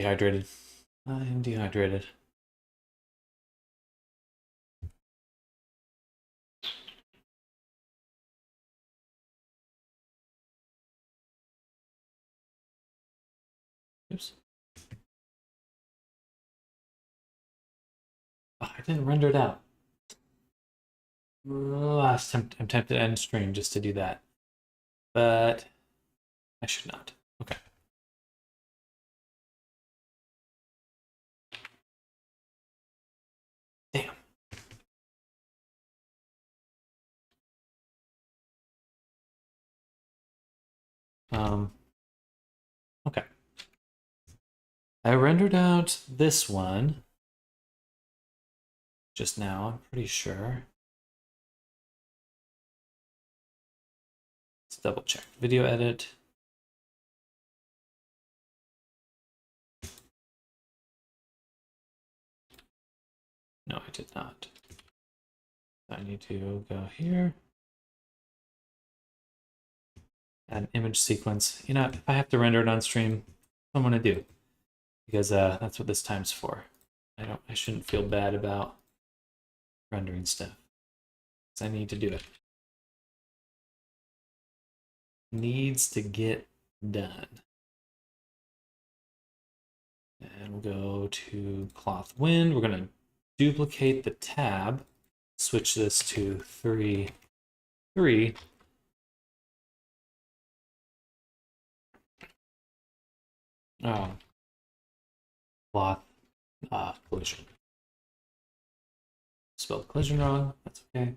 Dehydrated. I am dehydrated. Oops. Oh, I didn't render it out. Last time I'm tempted to end stream just to do that. But I should not. Okay. Damn. Okay. I rendered out this one just now, I'm pretty sure. Let's double check. Video edit. No, I did not. I need to go here. Add an image sequence. You know, if I have to render it on stream, I'm gonna do. Because that's what this time's for. I shouldn't feel bad about rendering stuff. Because I need to do it. Needs to get done. And we'll go to cloth wind. We're gonna duplicate the tab, switch this to 3, 3. Oh, cloth collision. Spelled collision wrong. That's okay.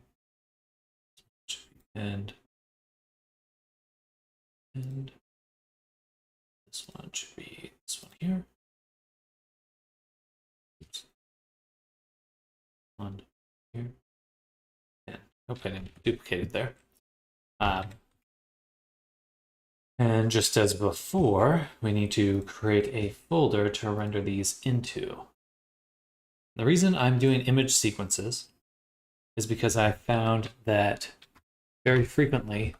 And this one should be this one here. Oops. One here. And hope I didn't duplicate it there. And just as before, we need to create a folder to render these into. The reason I'm doing image sequences is because I found that very frequently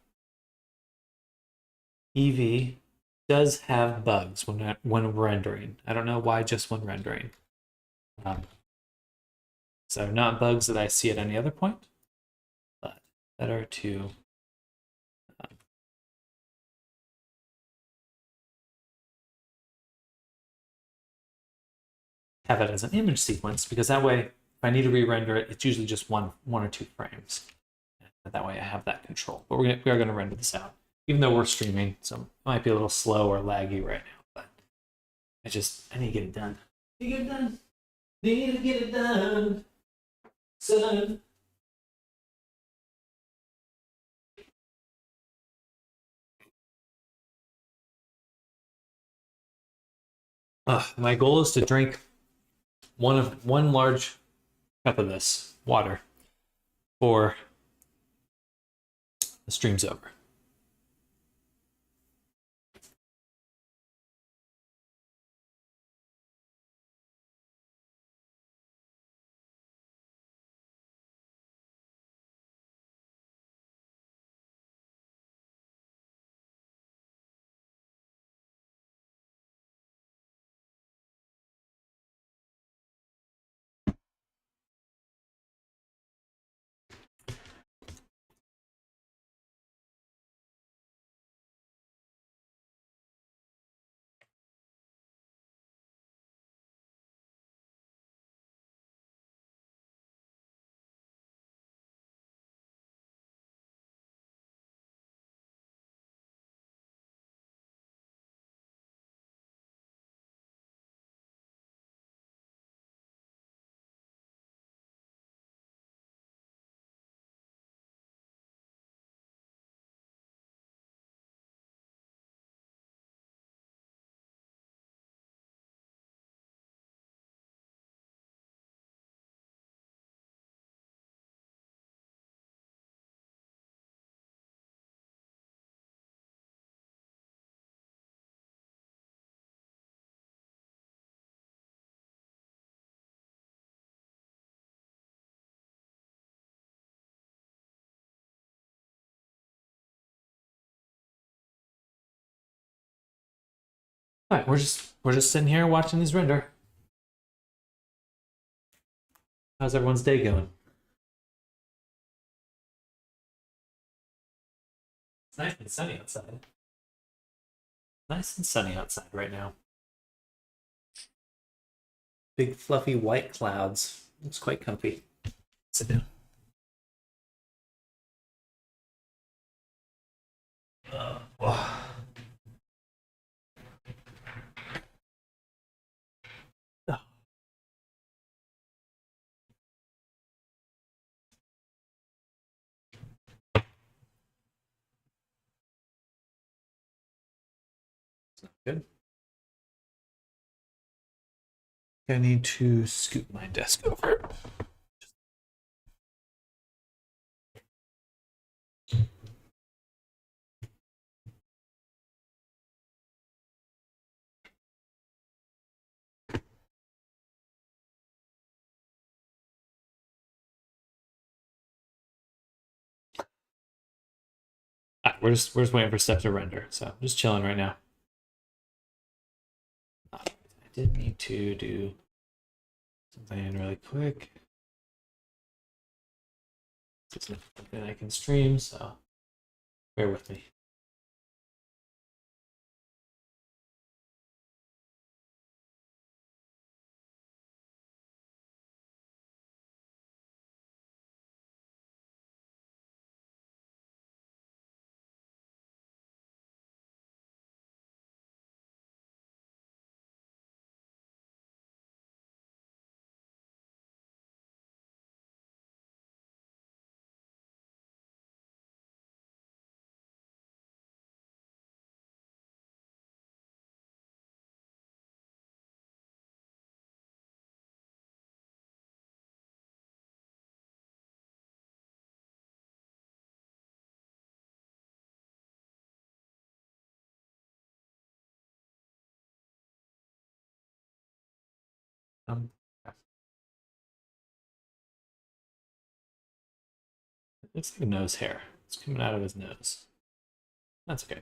Eevee does have bugs when rendering. I don't know why just when rendering. So not bugs that I see at any other point, but better to have it as an image sequence, because that way, if I need to re-render it, it's usually just one or two frames. And that way I have that control. But we are going to render this out, even though we're streaming, so it might be a little slow or laggy right now, but I need to get it done. Need to get it done. Need to get it done, son. My goal is to drink one large cup of this water before the stream's over. All right, we're just sitting here watching these render. How's everyone's day going? It's nice and sunny outside. Nice and sunny outside right now. Big fluffy white clouds. Looks quite comfy. Sit down. Oh. Good. I need to scoot my desk over. We're just waiting for stuff to render, so I'm just chilling right now. I did need to do something really quick. It's not something I can stream, so bear with me. Um, Looks like a nose hair. It's coming out of his nose. That's okay.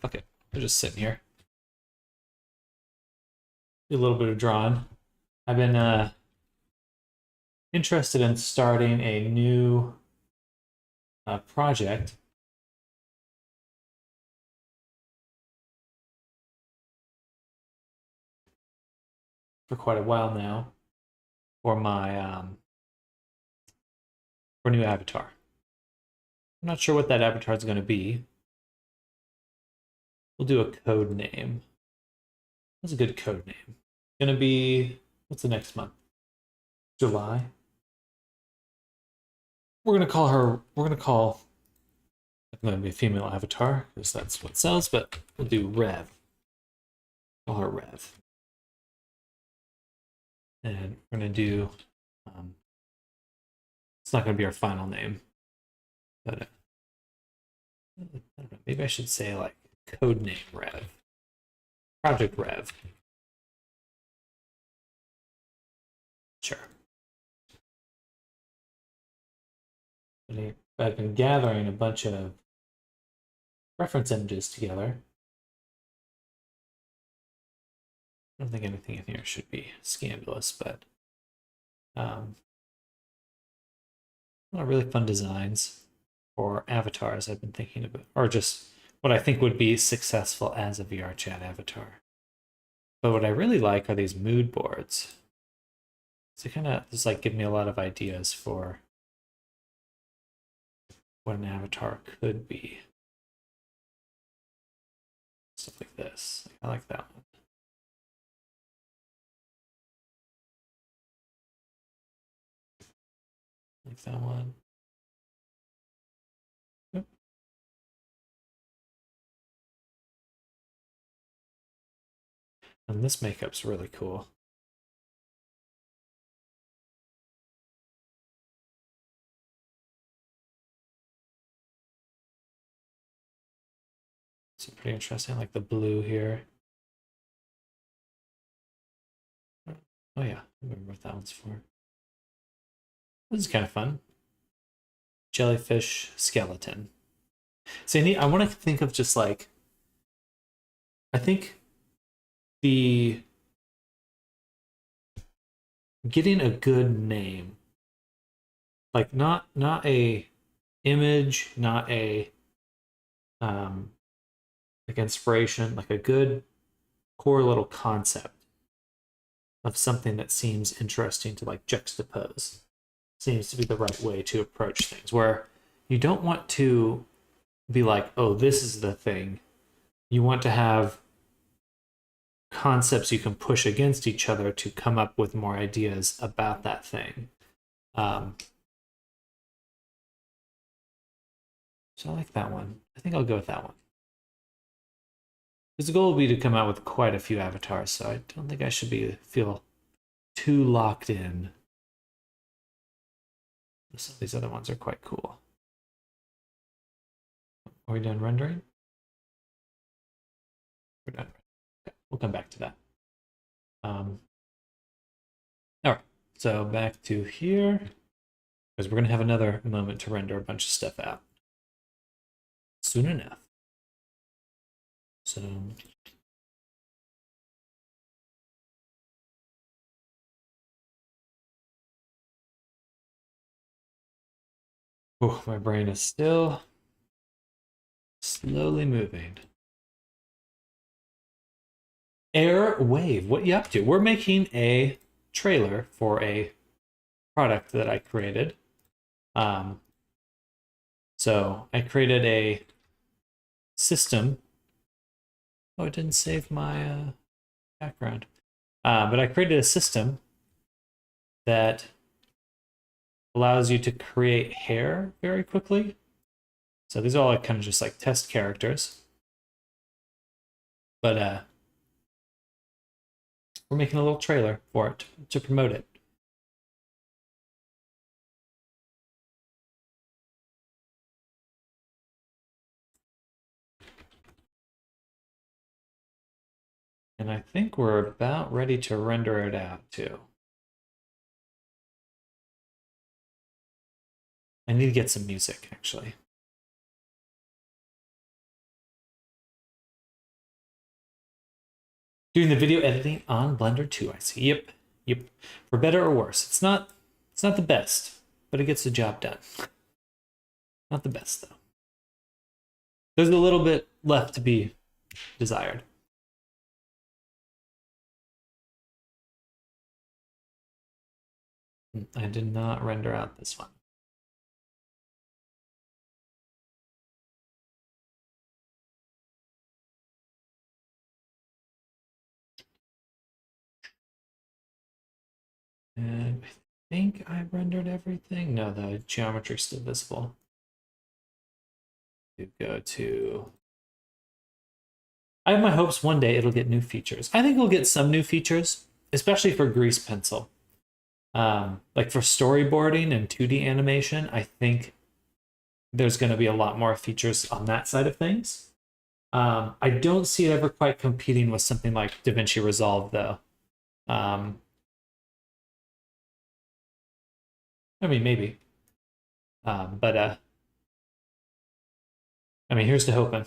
Okay, we're just sitting here. Do a little bit of drawing. I've been interested in starting a new project. For quite a while now for my for new avatar. I'm not sure what that avatar is going to be. We'll do a code name. What's a good code name? Going to be, what's the next month? July. We're going to call her, we're going to call, it's going to be a female avatar because that's what sells, but we'll do Rev. Call her Rev. And we're going to do, it's not going to be our final name, but I don't know, maybe I should say like code name Rev. Project Rev. Sure. I've been gathering a bunch of reference images together. I don't think anything in here should be scandalous, but a lot of really fun designs for avatars I've been thinking about, or just what I think would be successful as a VR chat avatar. But what I really like are these mood boards. So kind of just like give me a lot of ideas for what an avatar could be. Stuff like this. I like that one. Like that one. Yep. And this makeup's really cool. pretty interesting. I like the blue here. Oh yeah, I remember what that one's for. This is kind of fun. Jellyfish skeleton. See, I want to think of just like, I think the getting a good name, like not a image, not a like inspiration, like a good core little concept of something that seems interesting to like juxtapose seems to be the right way to approach things, where you don't want to be like, oh, this is the thing. You want to have concepts you can push against each other to come up with more ideas about that thing. So I like that one. I think I'll go with that one. Because the goal will be to come out with quite a few avatars, so I don't think I should feel too locked in. Some of these other ones are quite cool. Are we done rendering? We're done. Okay, we'll come back to that. All right, so back to here, because we're going to have another moment to render a bunch of stuff out soon enough. So oh, my brain is still slowly moving. Air Wave, what you up to? We're making a trailer for a product that I created. So I created a system. Oh, it didn't save my background. But I created a system that allows you to create hair very quickly. So these are all kind of just like test characters. But we're making a little trailer for it to promote it. And I think we're about ready to render it out too. I need to get some music, actually. Doing the video editing on Blender 2, I see. Yep. For better or worse. It's not the best, but it gets the job done. Not the best, though. There's a little bit left to be desired. I did not render out this one. And I think I rendered everything. No, the geometry is still visible. You go to... I have my hopes one day it'll get new features. I think it'll get some new features, especially for Grease Pencil. Like for storyboarding and 2D animation, I think there's going to be a lot more features on that side of things. I don't see it ever quite competing with something like DaVinci Resolve, though. I mean, maybe. But I mean, here's to hoping.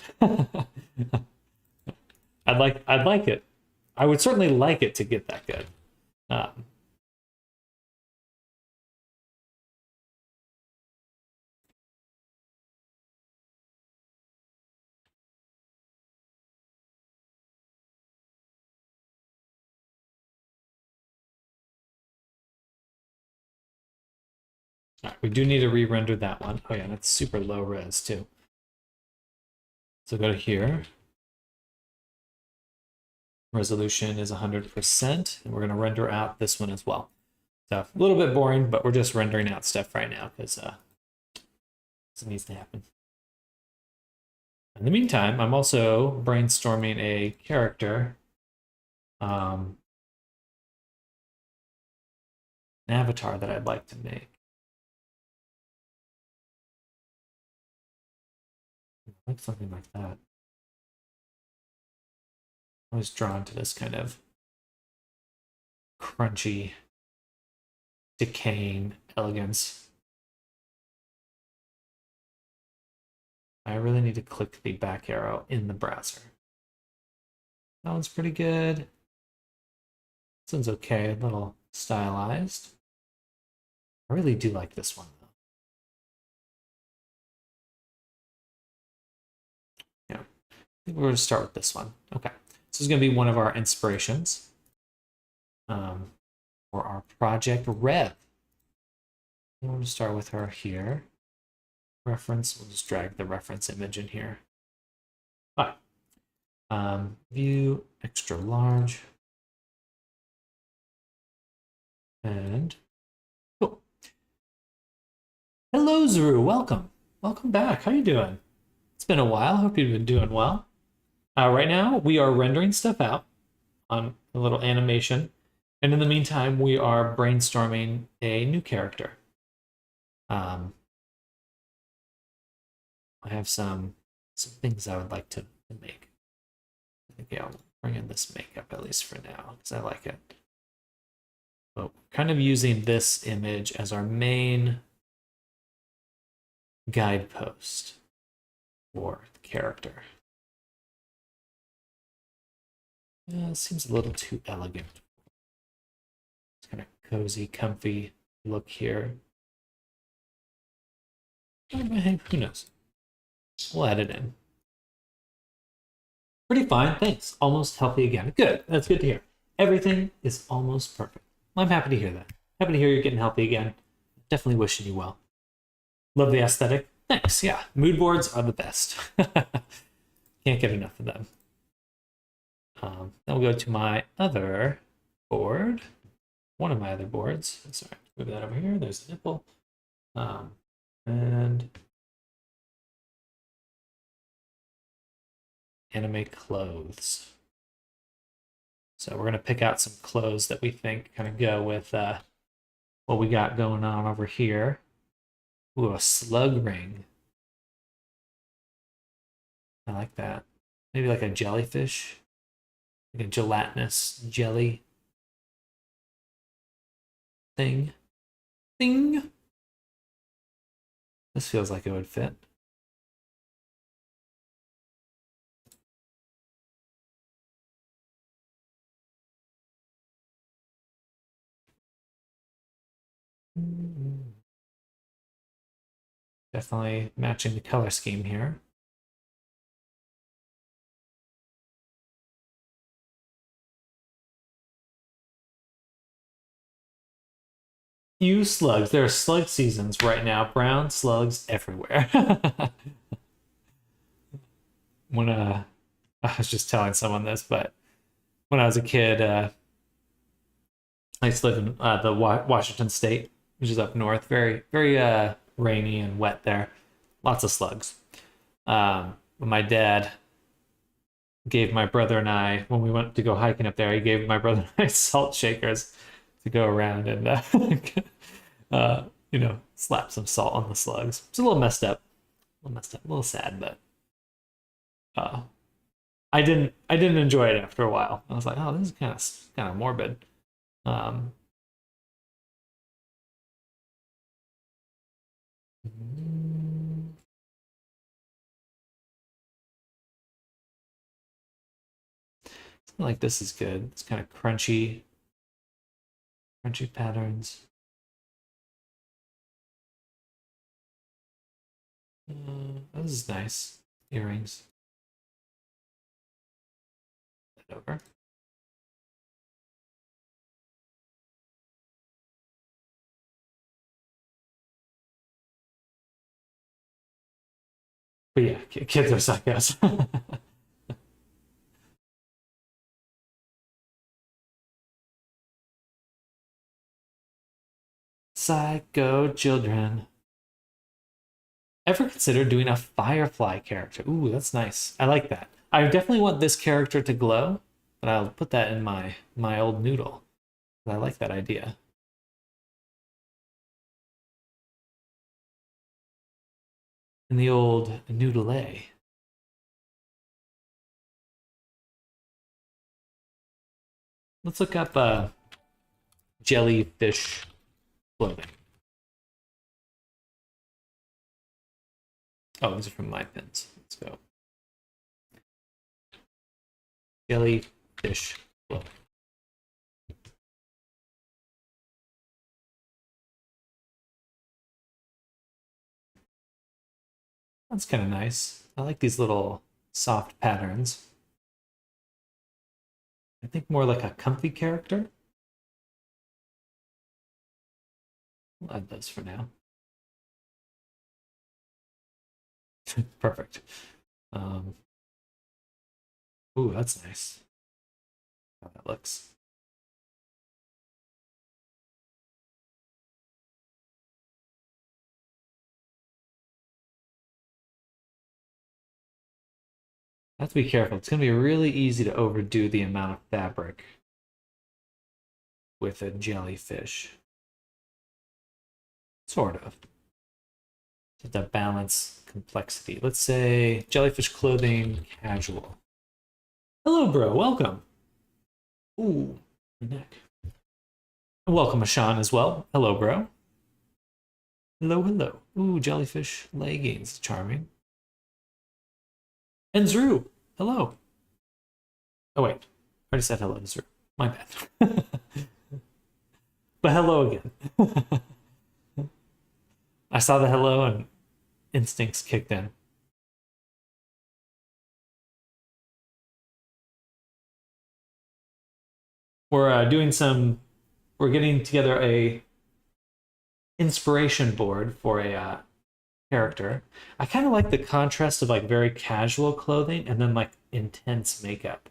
I'd like it. I would certainly like it to get that good. All right, we do need to re-render that one. Oh yeah, that's super low res too. So go to here. Resolution is 100%, and we're going to render out this one as well. So a little bit boring, but we're just rendering out stuff right now because it needs to happen. In the meantime, I'm also brainstorming a character, an avatar that I'd like to make. Like something like that. I was drawn to this kind of crunchy, decaying elegance. I really need to click the back arrow in the browser. That one's pretty good. This one's okay, a little stylized. I really do like this one, though. Yeah, I think we're going to start with this one. Okay, this is going to be one of our inspirations for our project Rev. I'm going to start with her here. Reference, we'll just drag the reference image in here. All right. View, extra large. And cool. Hello, Zuru. Welcome. Welcome back. How you doing? It's been a while. Hope you've been doing well. Right now, we are rendering stuff out on a little animation. And in the meantime, we are brainstorming a new character. I have some things I would like to make. I think I'll bring in this makeup at least for now, because I like it. But kind of using this image as our main guidepost for the character. It seems a little too elegant. It's kind of cozy, comfy look here. Hey, who knows? We'll add it in. Pretty fine, thanks. Almost healthy again. Good, that's good to hear. Everything is almost perfect. I'm happy to hear that. Happy to hear you're getting healthy again. Definitely wishing you well. Love the aesthetic. Thanks, yeah. Mood boards are the best. Can't get enough of them. Then we'll go to my other board. One of my other boards. Sorry, move that over here. There's the nipple. And anime clothes. So we're going to pick out some clothes that we think kind of go with what we got going on over here. Ooh, a slug ring. I like that. Maybe like a jellyfish. Like a gelatinous jelly thing. Thing. This feels like it would fit. Definitely matching the color scheme here. Few slugs. There are slug seasons right now. Brown slugs everywhere. When I was just telling someone this, but when I was a kid, I used to live in the Washington State, which is up north. Very, very rainy and wet there. Lots of slugs. My dad gave my brother and I, when we went to go hiking up there, he gave my brother and I salt shakers to go around and, slap some salt on the slugs. It's a little messed up. A little sad, but I didn't enjoy it after a while. I was like, oh, this is kind of morbid. Something like this is good. It's kind of crunchy patterns. This is nice. Earrings. That over. But yeah, kids are psychos. Psycho children. Ever considered doing a Firefly character? Ooh, that's nice. I like that. I definitely want this character to glow, but I'll put that in my old noodle. I like that idea. In the old noodle. Let's look up jellyfish clothing. Oh, these are from my pins. Let's go. Jellyfish clothing. That's kind of nice. I like these little soft patterns. I think more like a comfy character. I'll add those for now. Perfect. Ooh, that's nice. How that looks. I have to be careful. It's going to be really easy to overdo the amount of fabric with a jellyfish. Sort of. Just to balance complexity. Let's say jellyfish clothing casual. Hello, bro. Welcome. Ooh, my neck. Welcome, Ashan, as well. Hello, bro. Hello, hello. Ooh, jellyfish leggings. Charming. And Zru. Hello. Oh, wait. I already said hello to Zru. My bad. But hello again. I saw the hello and instincts kicked in. We're doing some. We're getting together a inspiration board for a character. I kind of like the contrast of like very casual clothing and then like intense makeup,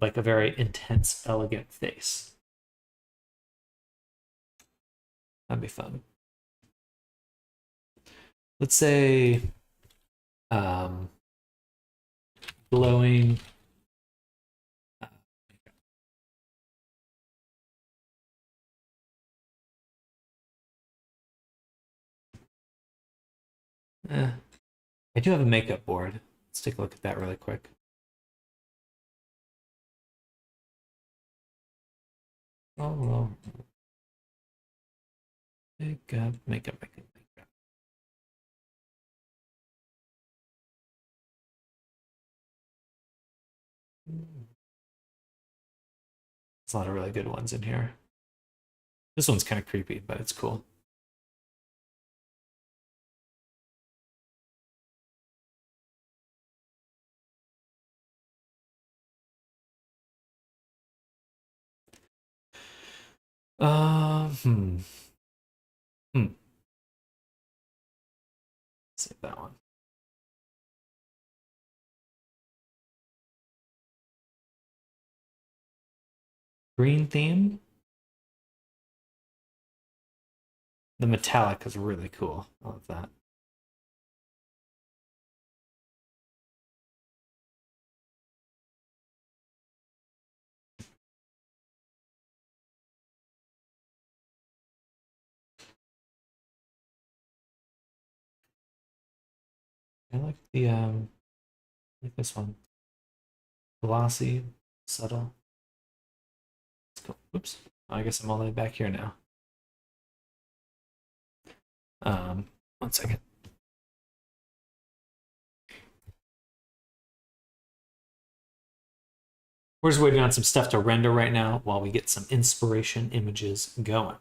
like a very intense, elegant face. That'd be fun. Let's say um, glowing. I do have a makeup board. Let's take a look at that really quick. Oh, well. Makeup, makeup, makeup, makeup. There's a lot of really good ones in here. This one's kind of creepy, but it's cool. Uh, hmm. Hmm. Save that one. Green theme. The metallic is really cool. I love that. I like this one. Glossy, subtle. Let's go. Oops. I guess I'm all the way back here now. One second. We're just waiting on some stuff to render right now while we get some inspiration images going.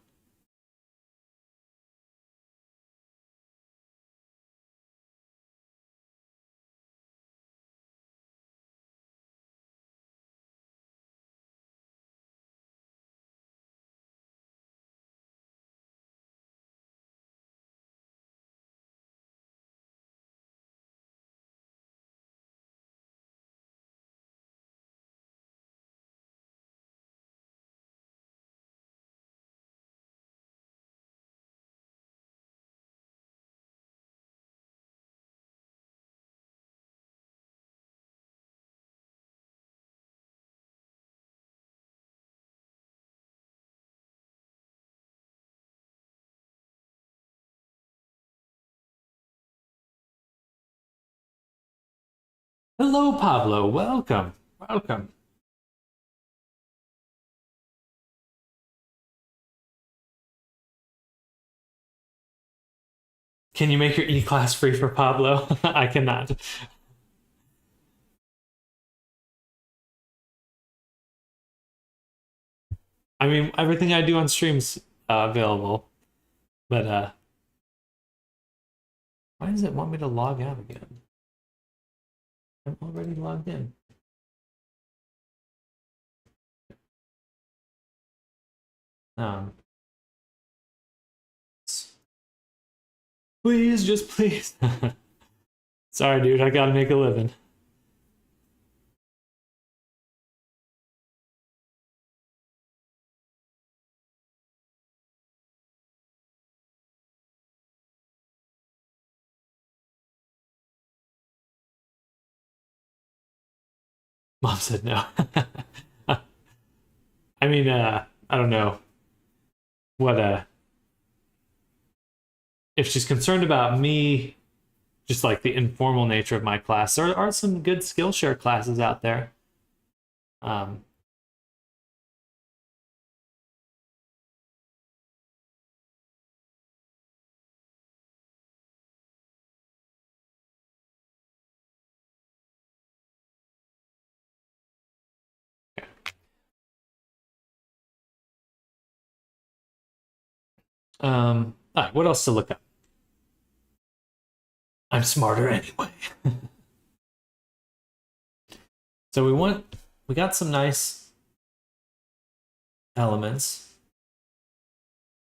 Hello, Pablo. Welcome. Welcome. Can you make your E-class free for Pablo? I cannot. I mean, everything I do on stream's available, but why does it want me to log out again? I'm already logged in. Um, please, just please. Sorry, dude, I gotta make a living. Mom said no. I mean, I don't know what if she's concerned about me, just like the informal nature of my class. There are some good Skillshare classes out there. Um, all right, what else to look up? I'm smarter anyway. So we got some nice elements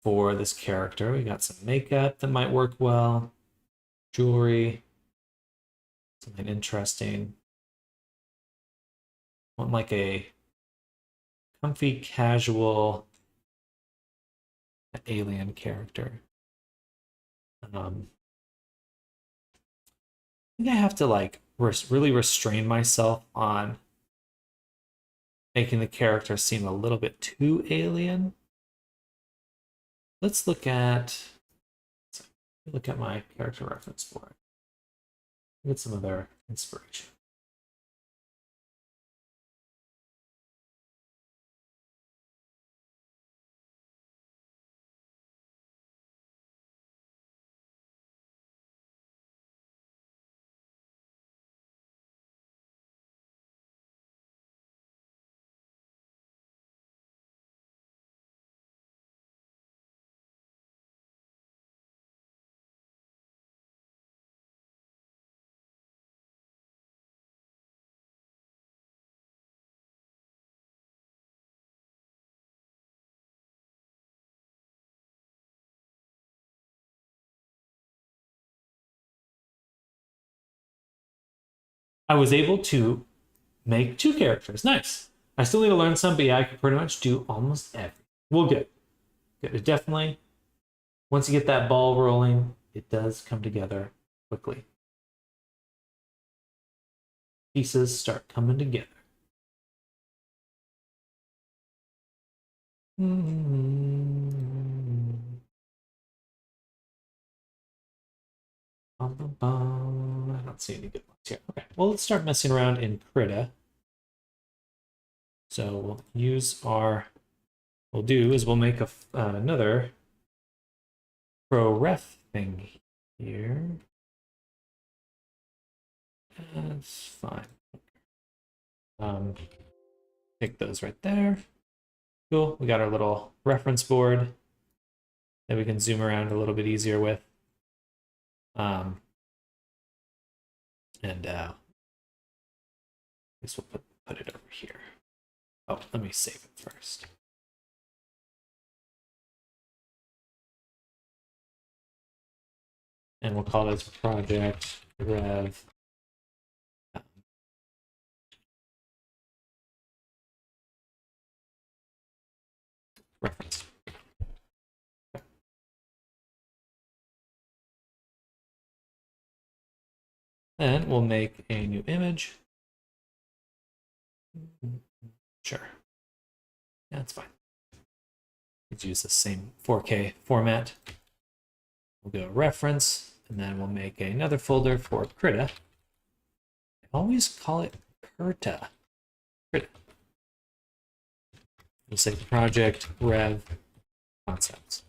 for this character. We got some makeup that might work well, jewelry, something interesting. Want like a comfy, casual alien character. I think I have to like really restrain myself on making the character seem a little bit too alien. Let's look at my character reference for it. Get some of their inspiration. I was able to make 2 characters. Nice. I still need to learn some, but yeah, I can pretty much do almost everything. Well, good. Good. It definitely, once you get that ball rolling, it does come together quickly. Pieces start coming together. I don't see any good ones here. Okay, well, let's start messing around in Krita. So we'll use our, we'll do is we'll make another ProRef thing here. That's fine. Take those right there. Cool. We got our little reference board that we can zoom around a little bit easier with. And I guess we'll put it over here. Oh, let me save it first. And we'll call this project rev reference. Okay. And we'll make a new image. Sure. Yeah, that's fine. Let's use the same 4K format. We'll go reference, and then we'll make another folder for Krita. I always call it Krita. Krita. We'll say project rev concepts.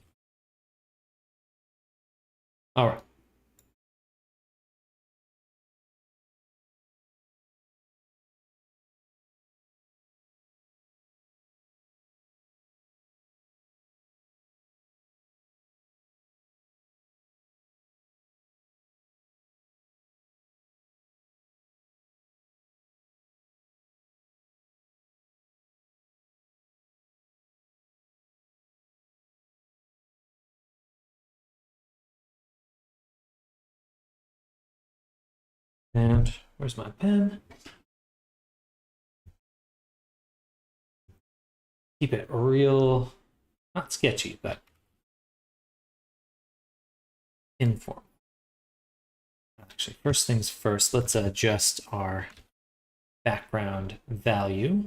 All right. And where's my pen? Keep it real, not sketchy, but informal. Actually, first things first, let's adjust our background value.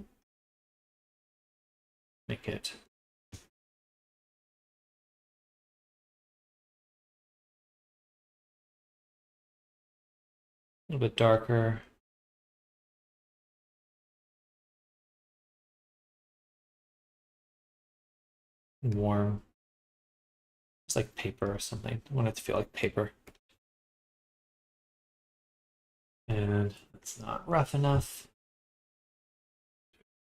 Make it a little bit darker. Warm. It's like paper or something. I want it to feel like paper. And it's not rough enough.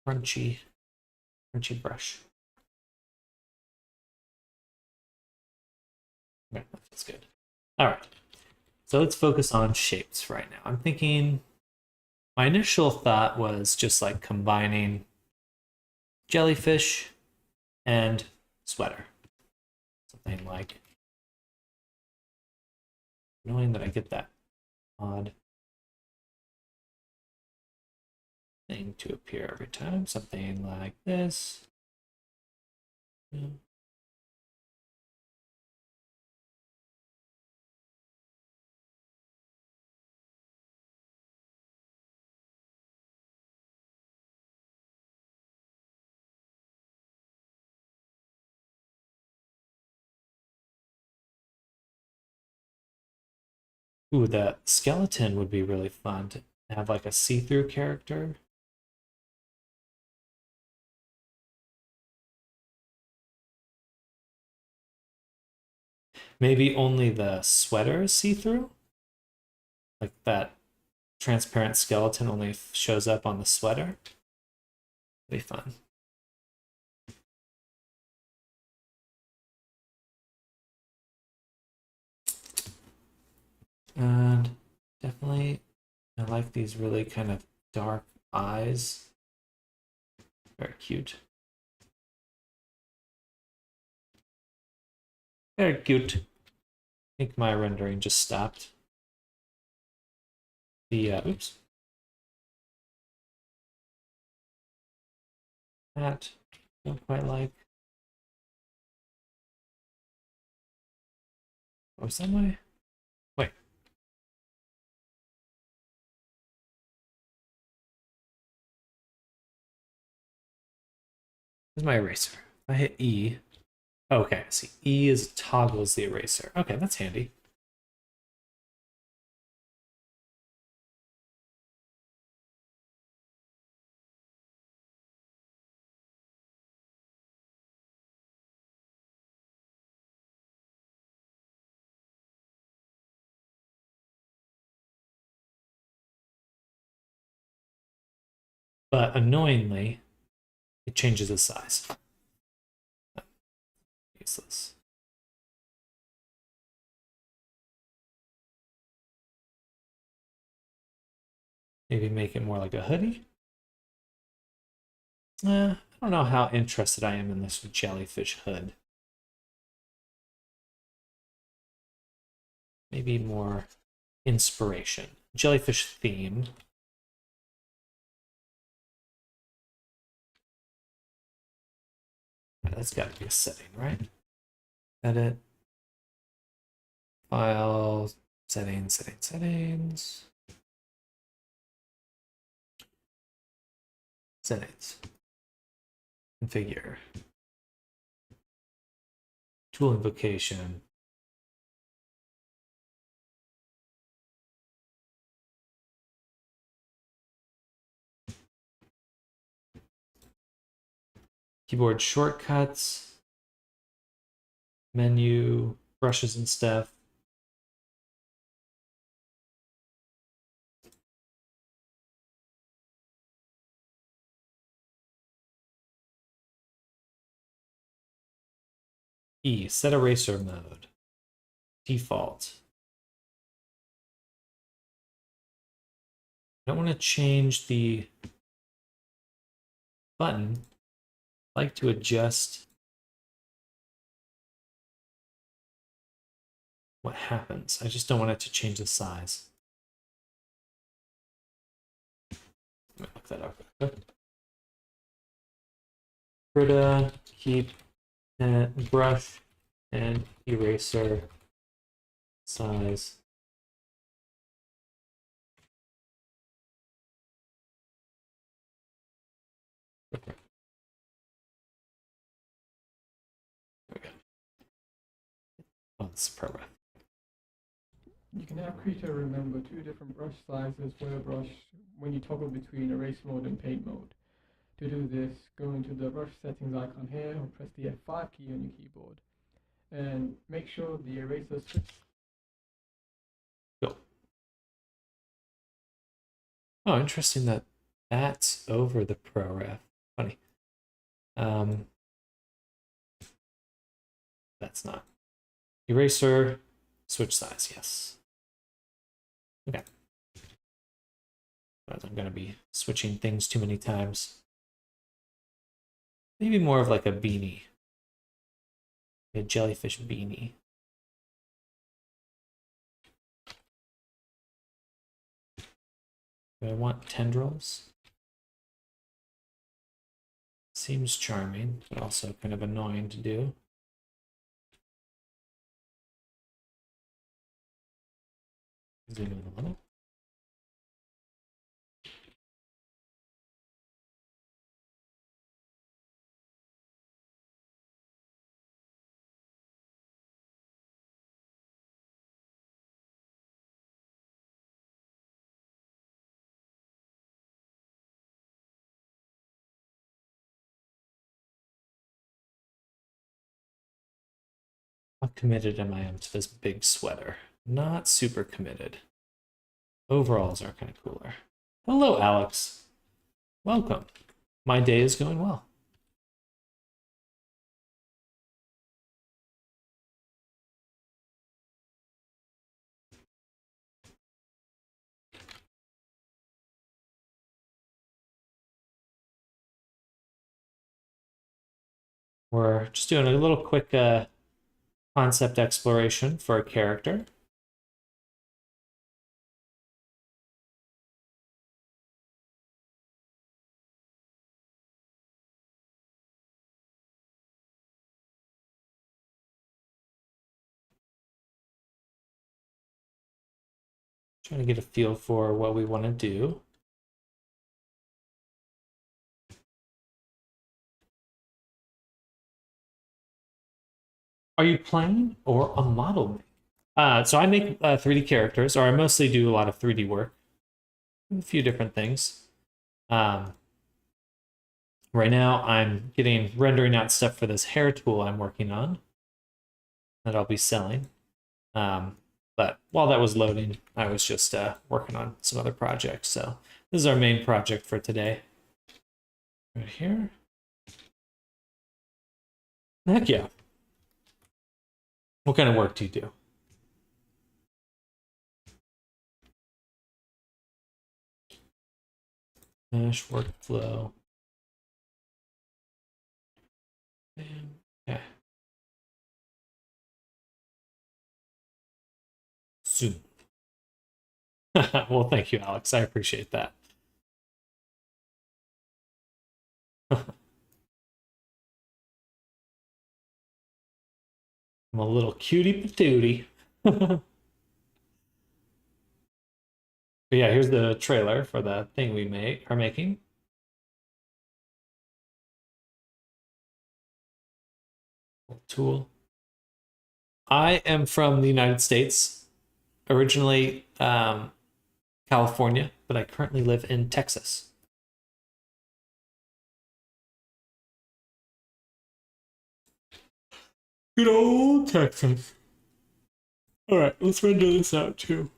Crunchy brush. Okay, that feels good. All right. So let's focus on shapes right now. I'm thinking, my initial thought was just like combining jellyfish and sweater. Something like, knowing that I get that odd thing to appear every time. Something like this. Yeah. Ooh, that skeleton would be really fun to have like a see-through character. Maybe only the sweater is see-through? Like that transparent skeleton only shows up on the sweater? Be fun. And definitely, I like these really kind of dark eyes. Very cute. Very cute. I think my rendering just stopped. The, oops. That, don't quite like. Oh, somewhere? Wait. Where's my eraser? If I hit E. Oh, okay, I see. E is toggles the eraser. Okay, that's handy. But annoyingly, it changes the size. Useless. Maybe make it more like a hoodie. I don't know how interested I am in this jellyfish hood. Maybe more inspiration. Jellyfish theme. That's got to be a setting, right? Edit. File. Settings. Settings. Configure. Tool invocation. Keyboard shortcuts. Menu. Brushes and stuff. E. Set eraser mode. Default. I don't want to change the button. I like to adjust what happens. I just don't want it to change the size. that up. Brita, keep brush and eraser size. Okay. Okay. Oh, it's Pro Wrap. You can have Krita remember two different brush sizes for your brush when you toggle between erase mode and paint mode. To do this, go into the brush settings icon here or press the F5 key on your keyboard. And make sure the eraser switch. Go. Oh, interesting that that's over the ProRef. Funny. That's not. Eraser, switch size, yes. Okay. But I'm going to be switching things too many times. Maybe more of like a beanie. A jellyfish beanie. Do I want tendrils? Seems charming, but also kind of annoying to do. Zoom in a little. How committed am I to this big sweater? Not super committed. Overalls are kind of cooler. Hello, Alex. Welcome. My day is going well. We're just doing a little quick concept exploration for a character. Trying to get a feel for what we want to do. Are you playing or a model? So I make 3D characters, or I mostly do a lot of 3D work. A few different things. Right now I'm rendering out stuff for this hair tool I'm working on that I'll be selling. But while that was loading, I was just working on some other projects. So this is our main project for today. Right here. Heck yeah. What kind of work do you do? Mesh workflow. Okay. Zoom. Well, thank you, Alex. I appreciate that. I'm a little cutie patootie. But yeah, here's the trailer for the thing we are making. Tool. I am from the United States, originally California, but I currently live in Texas. Good old Texas. All right, let's render this out too.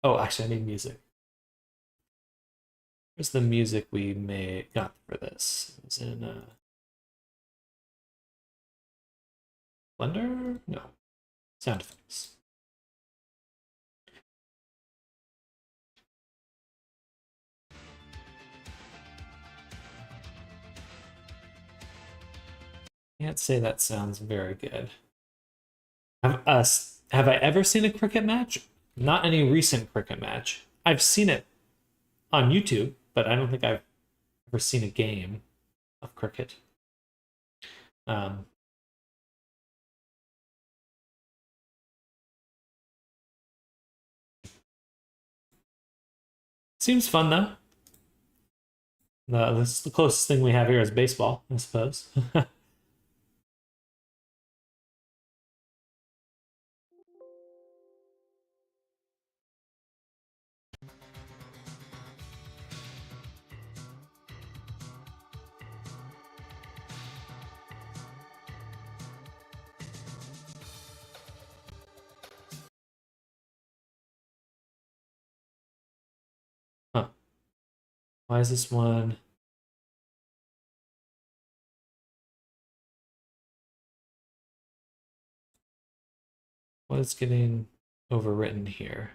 Oh, actually, I need music. Where's the music we got for this? It was in Blender? No. Sound effects. Can't say that sounds very good. Have I ever seen a cricket match? Not any recent cricket match. I've seen it on YouTube, but I don't think I've ever seen a game of cricket. Seems fun though. This the closest thing we have here is baseball, I suppose. Huh. Why is this one? What is getting overwritten here?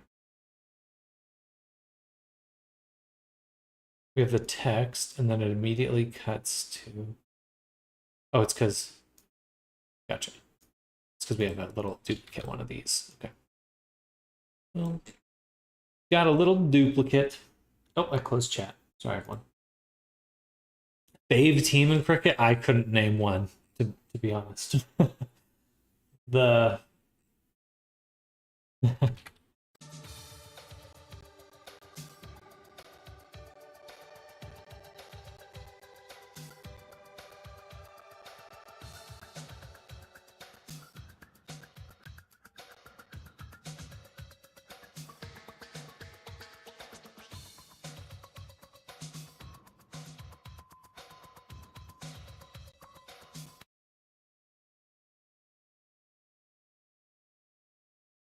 We have the text, and then it immediately cuts to... Oh, it's because... Gotcha. It's because we have a little duplicate one of these. Okay. Well, got a little duplicate. Oh, I closed chat. Sorry, everyone. Fave team in cricket? I couldn't name one, to be honest. The...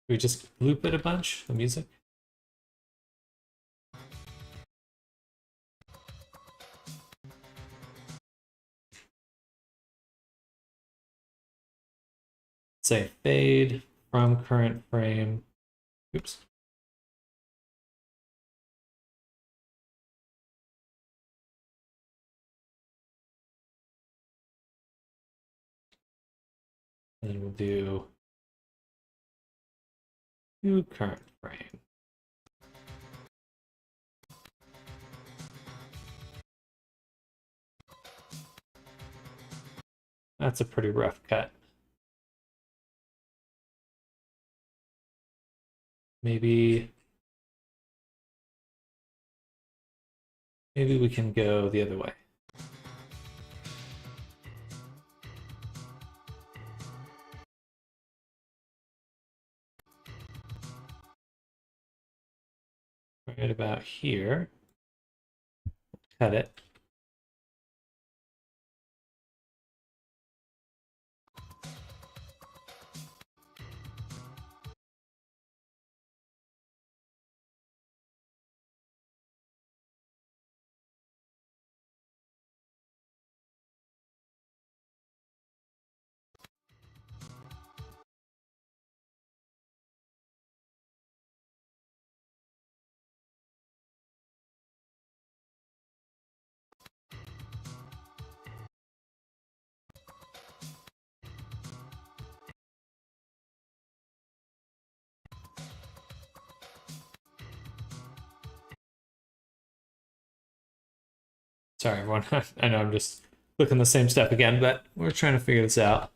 We just loop it a bunch, the music? Say fade from current frame. Oops. And then we'll do current frame. That's a pretty rough cut. Maybe we can go the other way. Right about here. Cut it. Sorry, everyone. I know I'm just clicking the same step again, but we're trying to figure this out.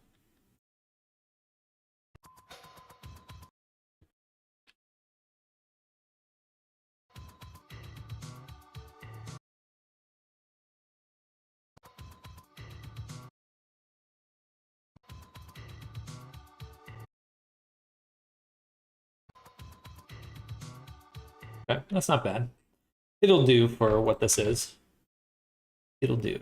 Okay, that's not bad. It'll do for what this is. It'll do.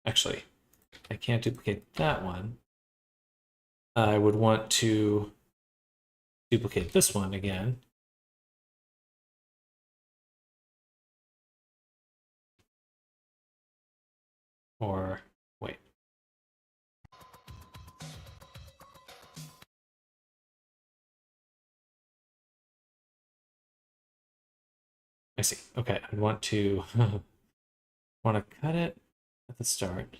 Actually, I can't duplicate that one. I would want to duplicate this one again. Or wait. I see. Okay, I want to cut it at the start.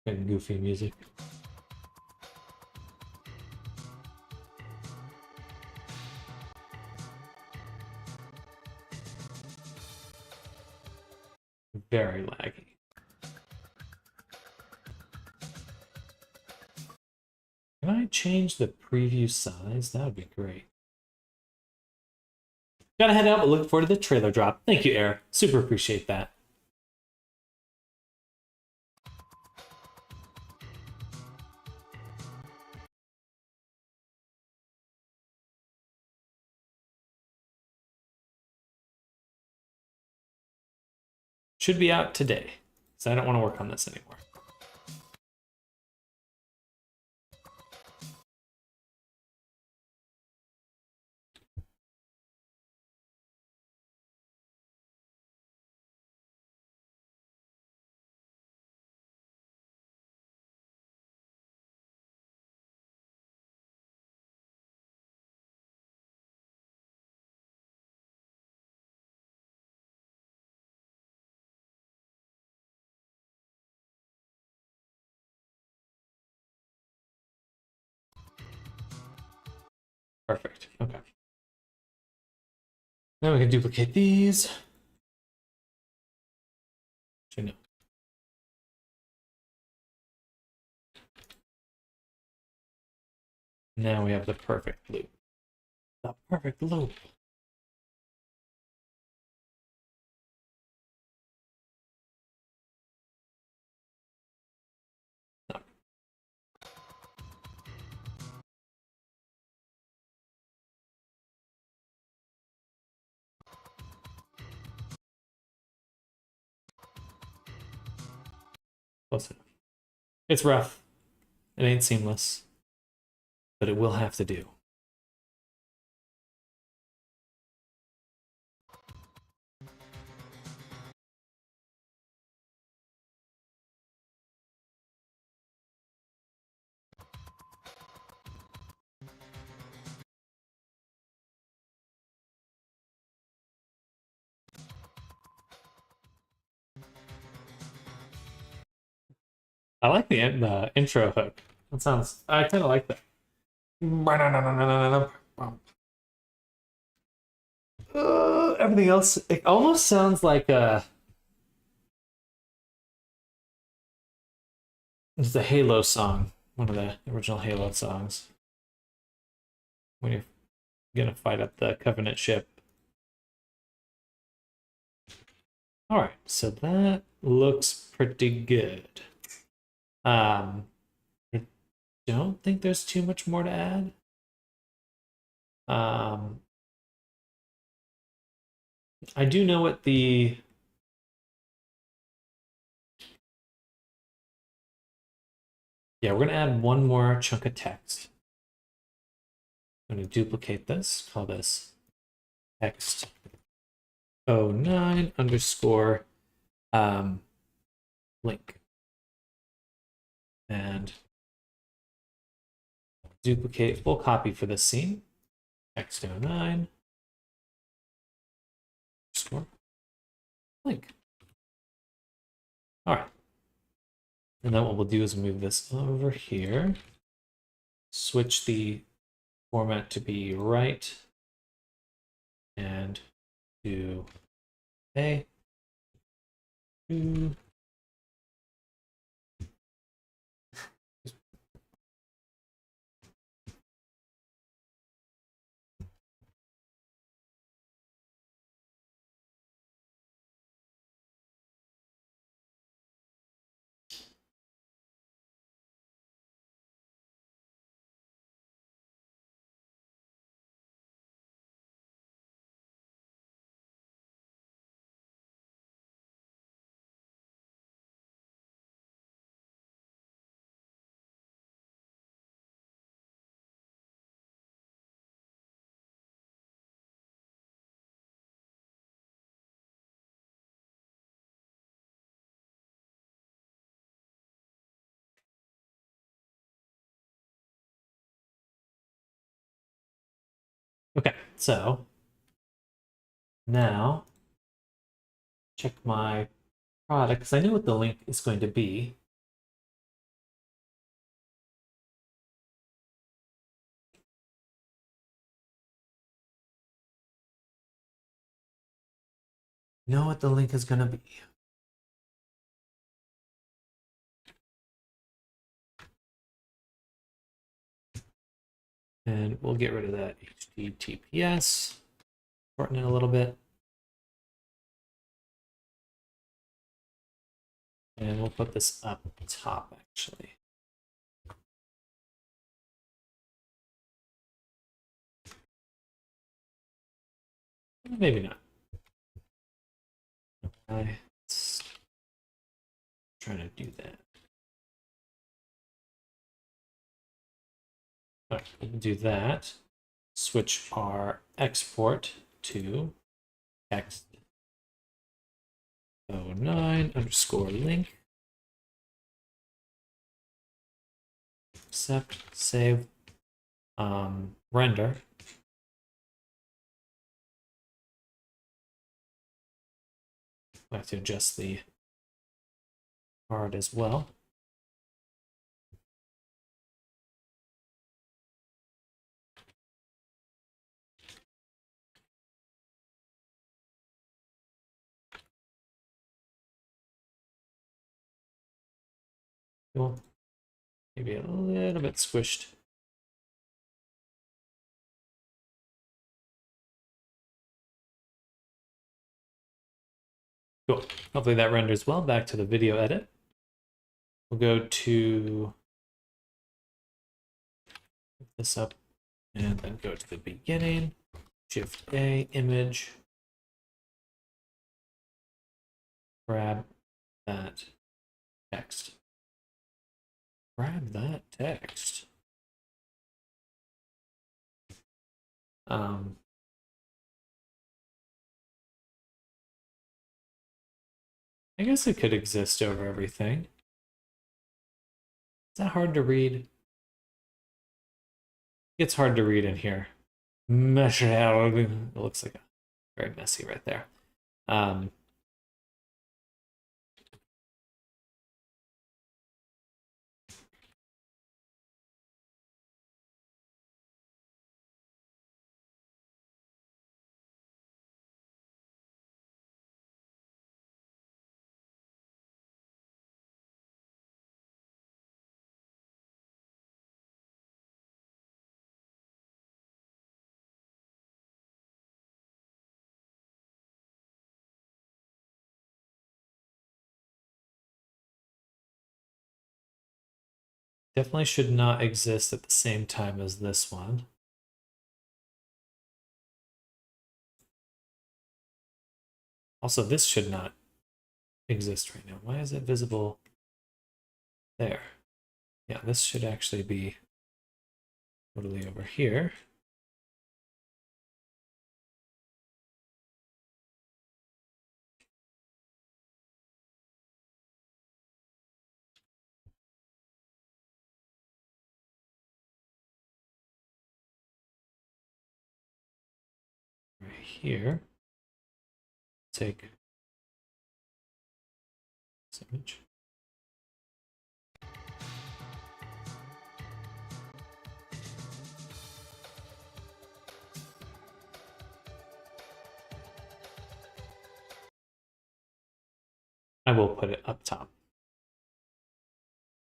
Kind of goofy music. Very laggy. Can I change the preview size? That would be great. Gotta head out, but look forward to the trailer drop. Thank you, Air. Super appreciate that. Should be out today, so I don't want to work on this anymore. Perfect. Okay. Now we can duplicate these. Actually, no. Now we have the perfect loop. The perfect loop. No. Close enough. It's rough. It ain't seamless. But it will have to do. I like the intro hook. That sounds. I kind of like that. Everything else, it almost sounds like it's a Halo song, one of the original Halo songs. When you're gonna fight up the Covenant ship. All right, so that looks pretty good. I don't think there's too much more to add. I do know what the yeah, we're gonna add one more chunk of text. I'm gonna duplicate this, call this text 09 underscore link. And duplicate full copy for this scene. Text 09 underscore link. All right. And then what we'll do is move this over here. Switch the format to be right. And do A. Do Okay, so now check my product because I know what the link is going to be. know what the link is going to be. And we'll get rid of that HTTPS, shorten it a little bit. And we'll put this up top, actually. Maybe not. Let's try to do that. All right, we can do that. Switch our export to text 09 underscore link. Accept, save, render. I have to adjust the card as well. Cool. Maybe a little bit squished. Cool. Hopefully that renders well. Back to the video edit. We'll go to this up and then go to the beginning. Shift A, image. Grab that text. Grab that text. I guess it could exist over everything. Is that hard to read? It's hard to read in here. It looks like very messy right there. Definitely should not exist at the same time as this one. Also, this should not exist right now. Why is it visible there? Yeah, this should actually be totally over here. Right here. Take this image. I will put it up top.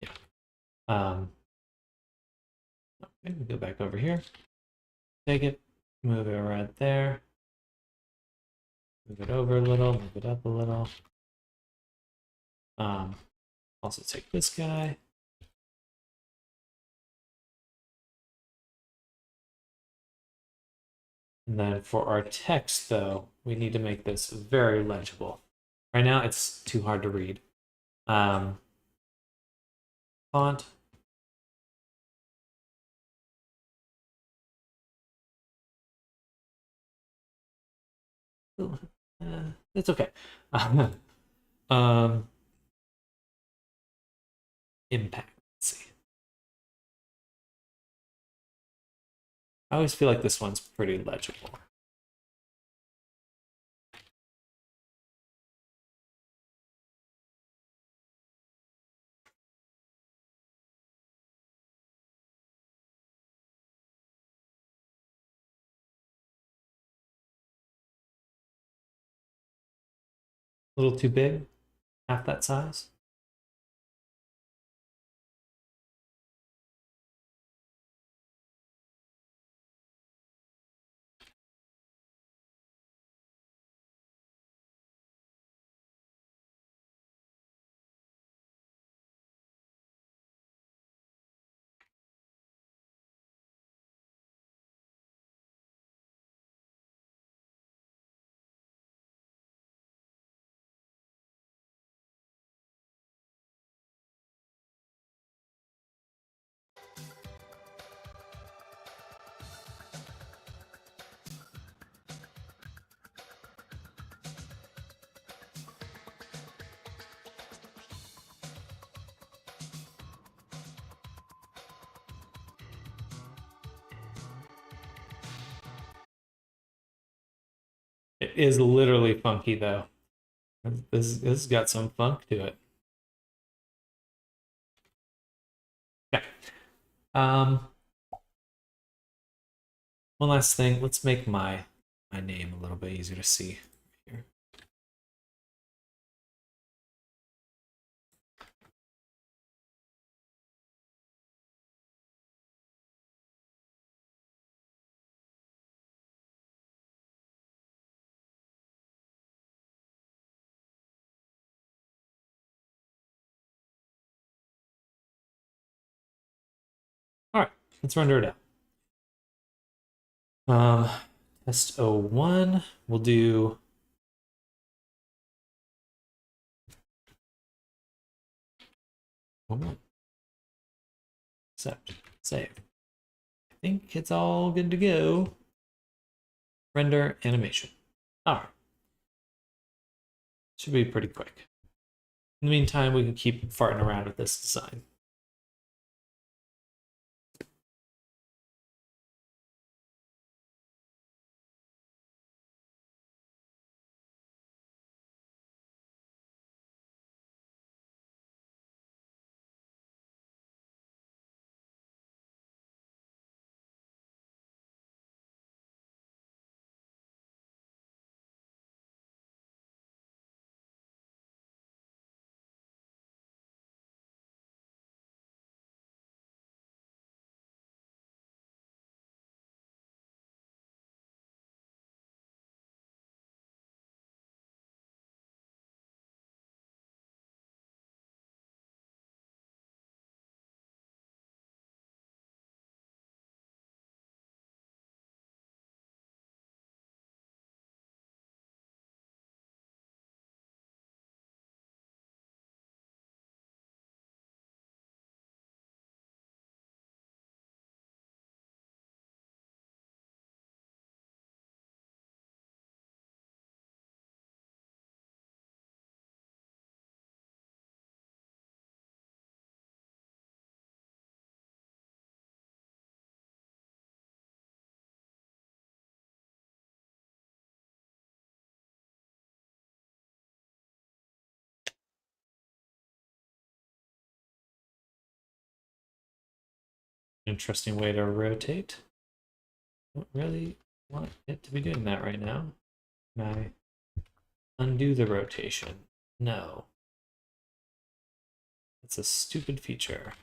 Yeah. Okay, we go back over here. Take it, move it right there. Move it over a little, move it up a little. Also take this guy. And then for our text, though, we need to make this very legible. Right now, it's too hard to read. Font. It's okay. Impact. Let's see. I always feel like this one's pretty legible. A little too big, half that size. It is literally funky though. This has got some funk to it. Okay. One last thing. Let's make my name a little bit easier to see here. All right, let's render it out. Test 01, we'll do one more. Accept, save. I think it's all good to go. Render animation. All right. Should be pretty quick. In the meantime, we can keep farting around with this design. Interesting way to rotate. Don't really want it to be doing that right now. Can I undo the rotation? No. It's a stupid feature.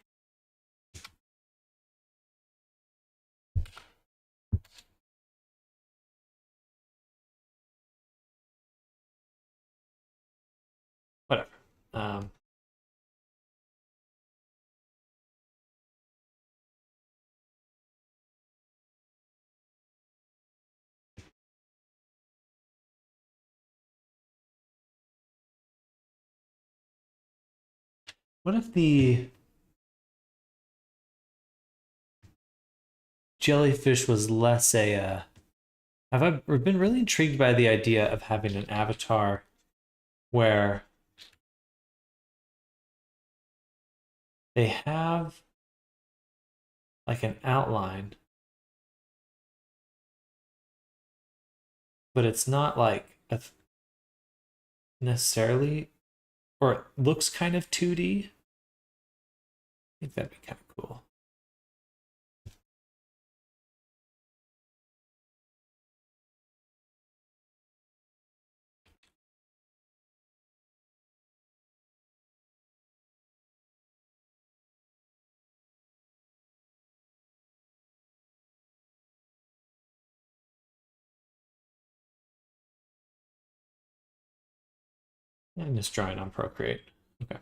Whatever. What if the jellyfish was less a I've been really intrigued by the idea of having an avatar where they have like an outline, but it's not like necessarily, or it looks kind of 2D. I think that'd be kind of cool. And just drawing on Procreate. Okay.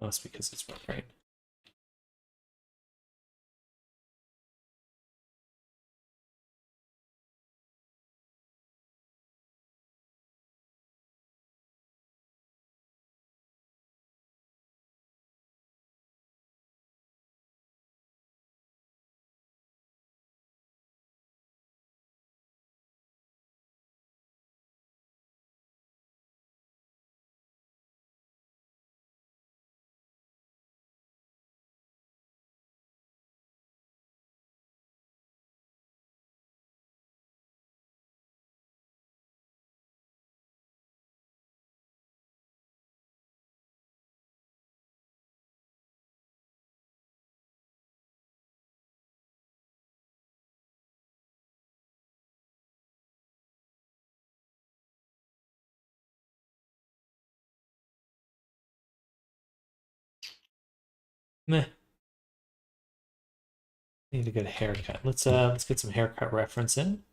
Oh, it's because it's Procreate. Meh. Need a good haircut. Let's get some haircut reference in.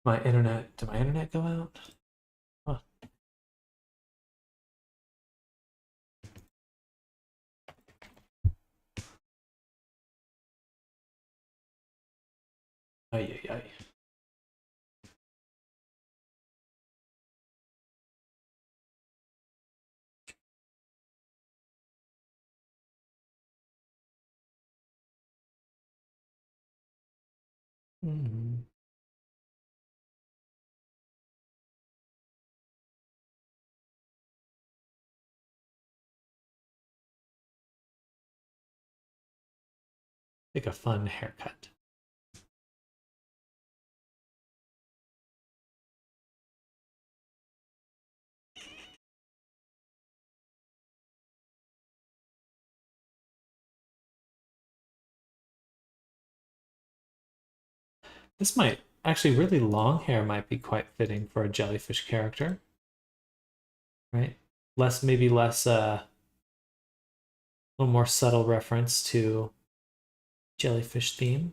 Did my internet go out? Huh. Ay, ay, ay. Mm. Pick a fun haircut. This might actually really long hair might be quite fitting for a jellyfish character, right? Maybe less a little more subtle reference to jellyfish theme.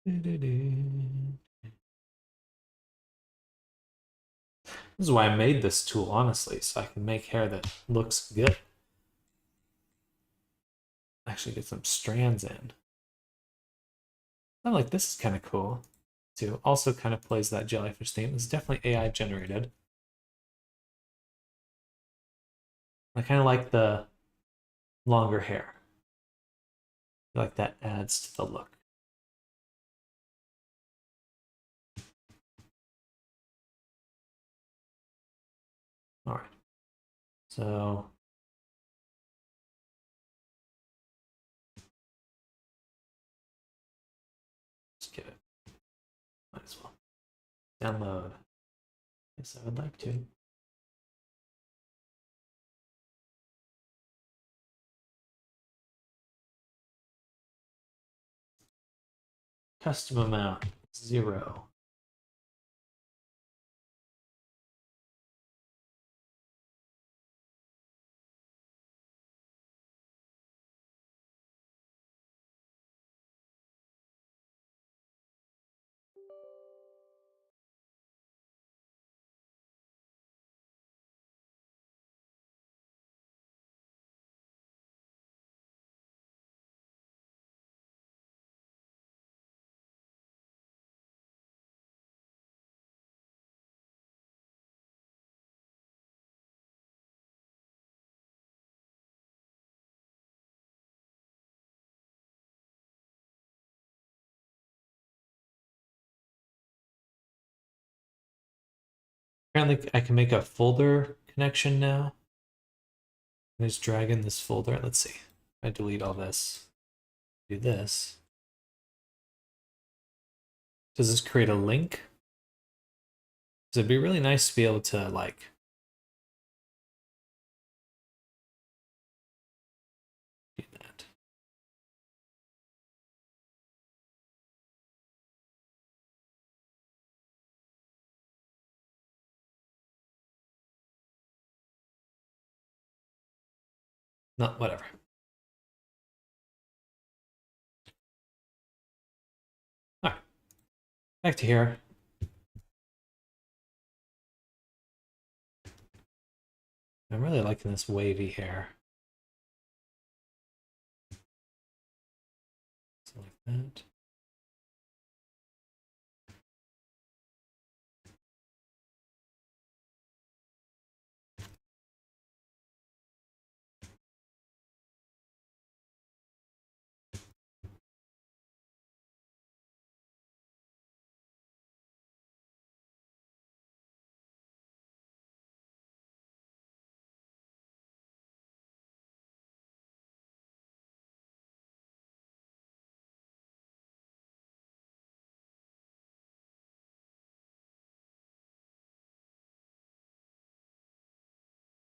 This is why I made this tool, honestly, so I can make hair that looks good. Actually get some strands in. I'm like, this is kind of cool, too. Also kind of plays that jellyfish theme. It's definitely AI generated. I kind of like the longer hair. I feel like that adds to the look. All right. So just give it. Might as well. Download. Yes, I would like to. Custom amount 0. Apparently I can make a folder connection now. Just drag in this folder. Let's see. I delete all this. Do this. Does this create a link? Because it'd be really nice to be able to like do that. No, whatever. All right, back to here. I'm really liking this wavy hair. So like that.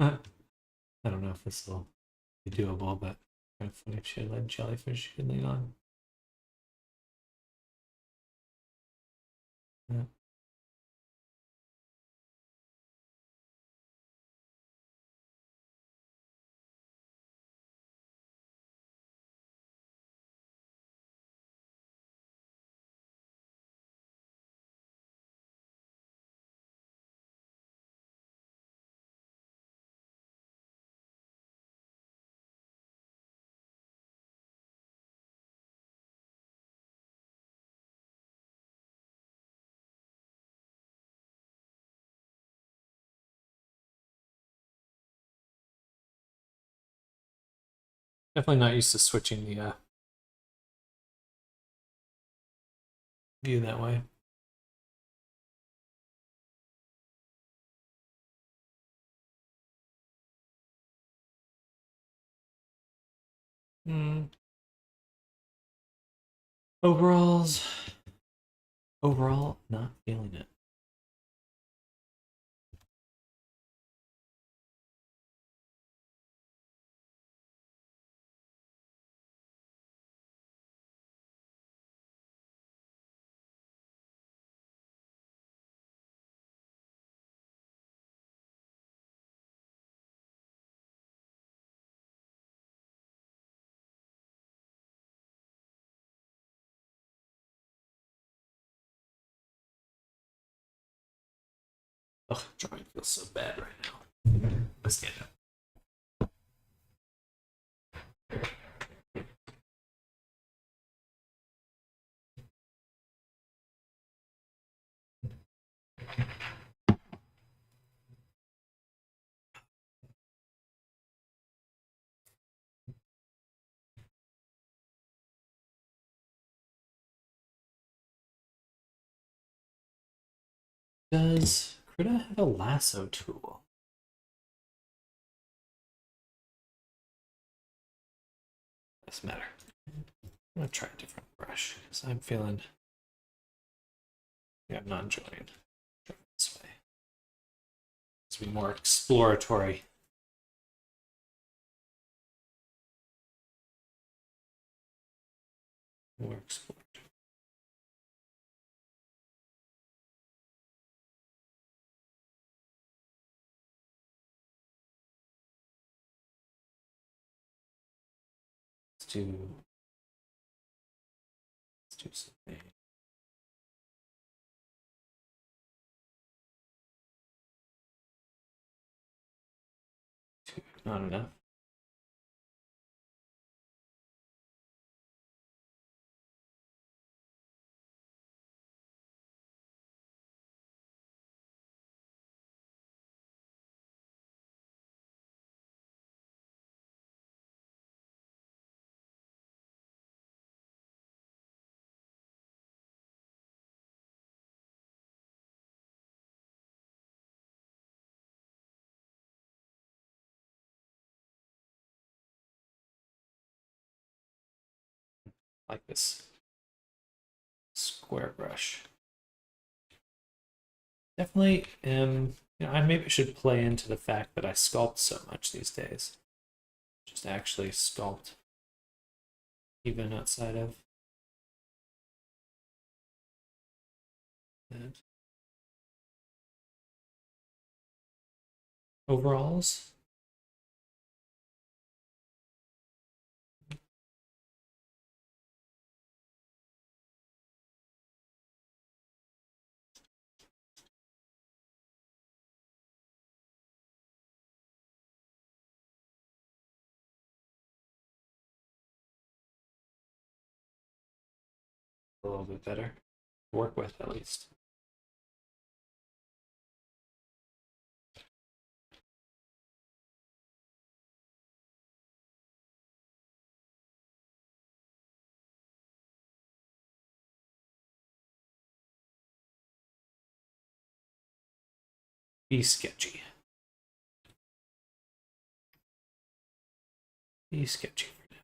I don't know if this will be doable, but kind of funny if she had like jellyfish getting on. Yeah. Definitely not used to switching the view that way. Overalls. Overall, not feeling it. Ugh, drawing feels so bad right now. Let's stand up. Does Krita have a lasso tool? Doesn't matter. I'm gonna try a different brush because I'm feeling. Yeah, I'm not enjoying this way. It's be more exploratory. More exploratory. Let's do something. Not enough. like this square brush. Definitely, I maybe should play into the fact that I sculpt so much these days. Just actually sculpt, even outside of that. Overalls. A little bit better to work with, at least. Be sketchy. Be sketchy for now.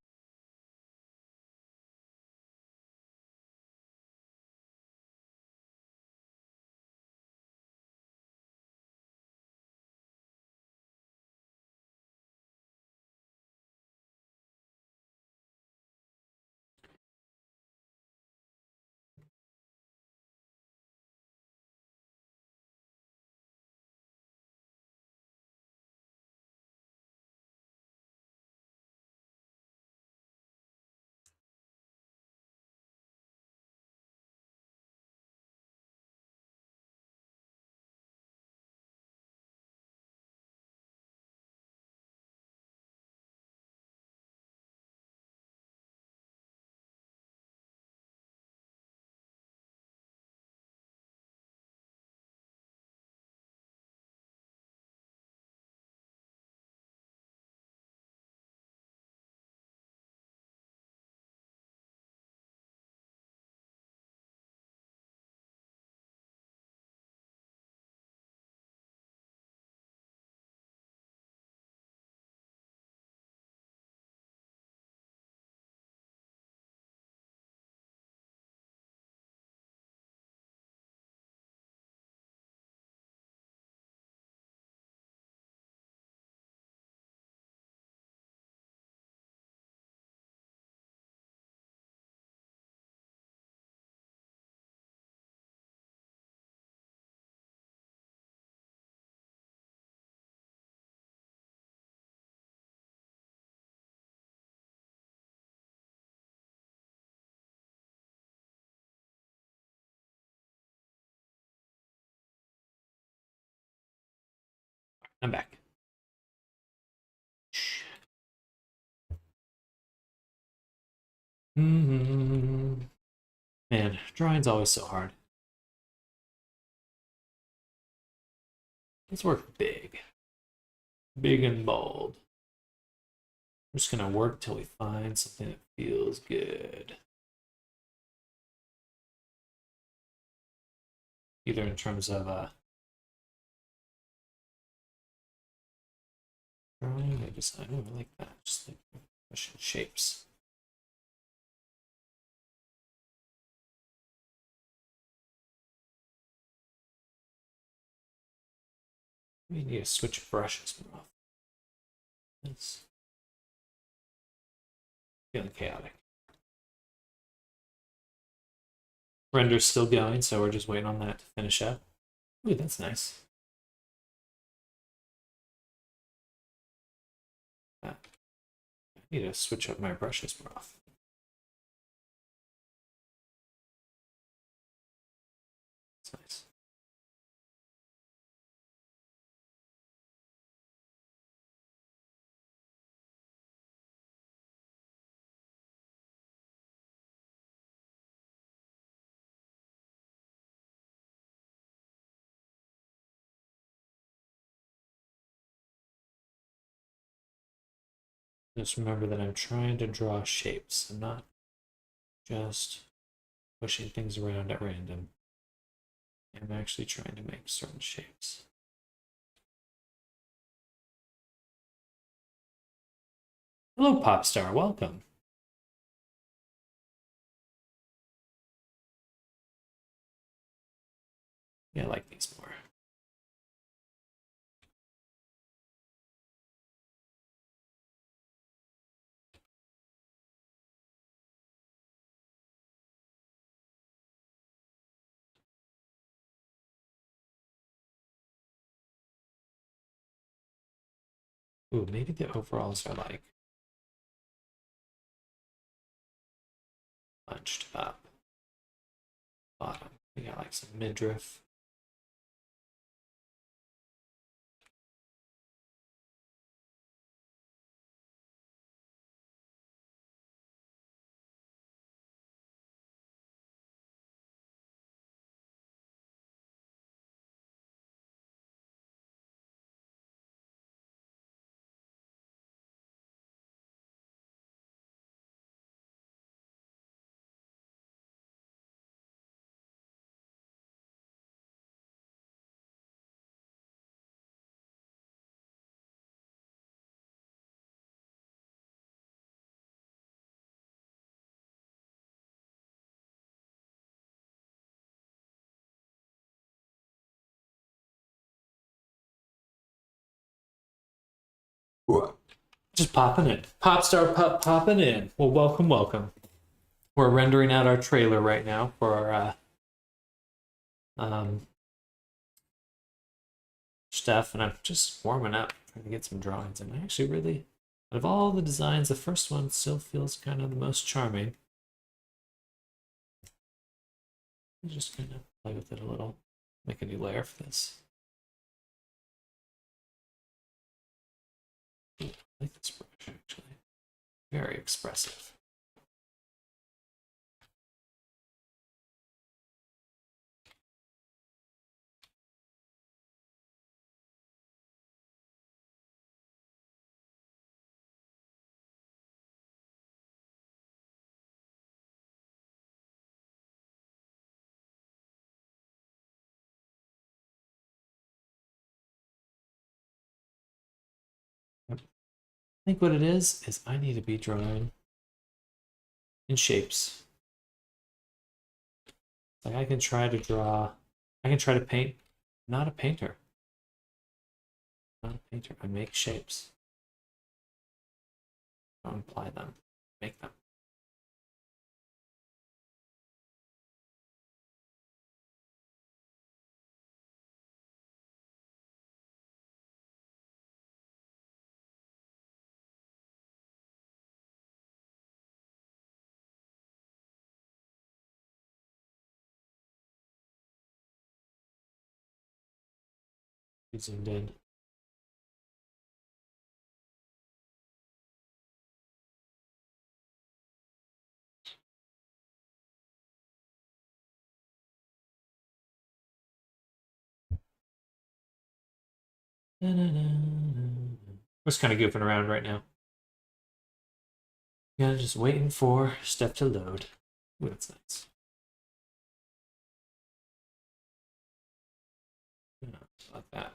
I'm back. Man, drawing's always so hard. Let's work big. Big and bold. I'm just gonna work till we find something that feels good. Either in terms of drawing or design. Oh, I like that. Just like pushing shapes. We need to switch brushes more often. It's feeling chaotic. Render's still going, so we're just waiting on that to finish up. Ooh, that's nice. I need to switch up my brushes more often. That's nice. Just remember that I'm trying to draw shapes. I'm not just pushing things around at random. I'm actually trying to make certain shapes. Hello, Popstar. Welcome. Yeah, I like these more. Ooh, maybe the overalls are like bunched up. Bottom. We got like some midriff. Just popping in. Popping in. Well, welcome, welcome. We're rendering out our trailer right now for our stuff, and I'm just warming up, trying to get some drawings. And I actually really, out of all the designs, the first one still feels kind of the most charming. Just kind of play with it a little, make a new layer for this. Ooh, I like this brush actually. Very expressive. I think what it is I need to be drawing in shapes. Like I can try to draw, I can try to paint. I'm not a painter. I'm not a painter. I make shapes. I don't apply them. Make them. Be zoomed in. We're just kind of goofing around right now. Yeah, just waiting for stuff to load. Ooh, that's nice. Yeah, like that.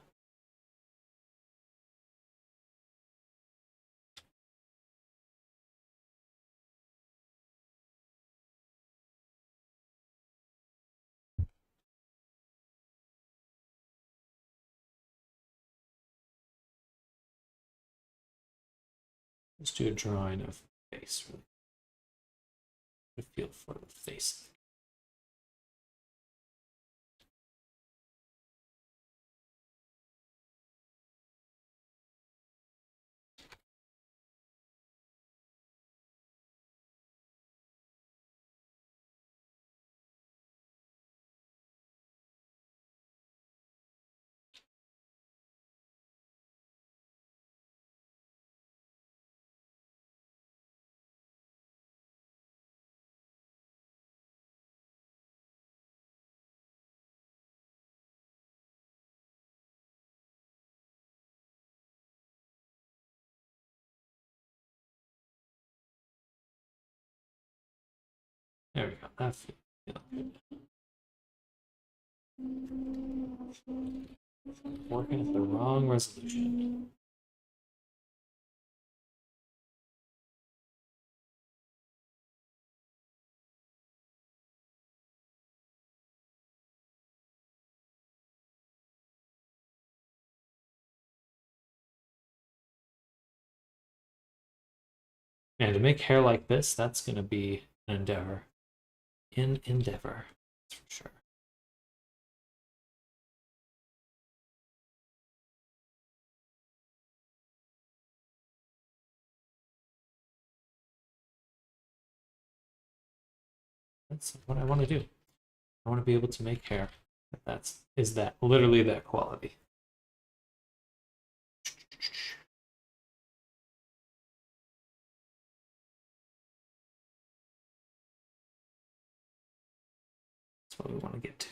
Let's do a drawing of face. Really. Get a feel for the face. There we go. That feel good. Working at the wrong resolution. Man, to make hair like this, that's gonna be an endeavor. That's for sure. That's what I want to do. I want to be able to make hair that literally that quality. That's what we want to get to.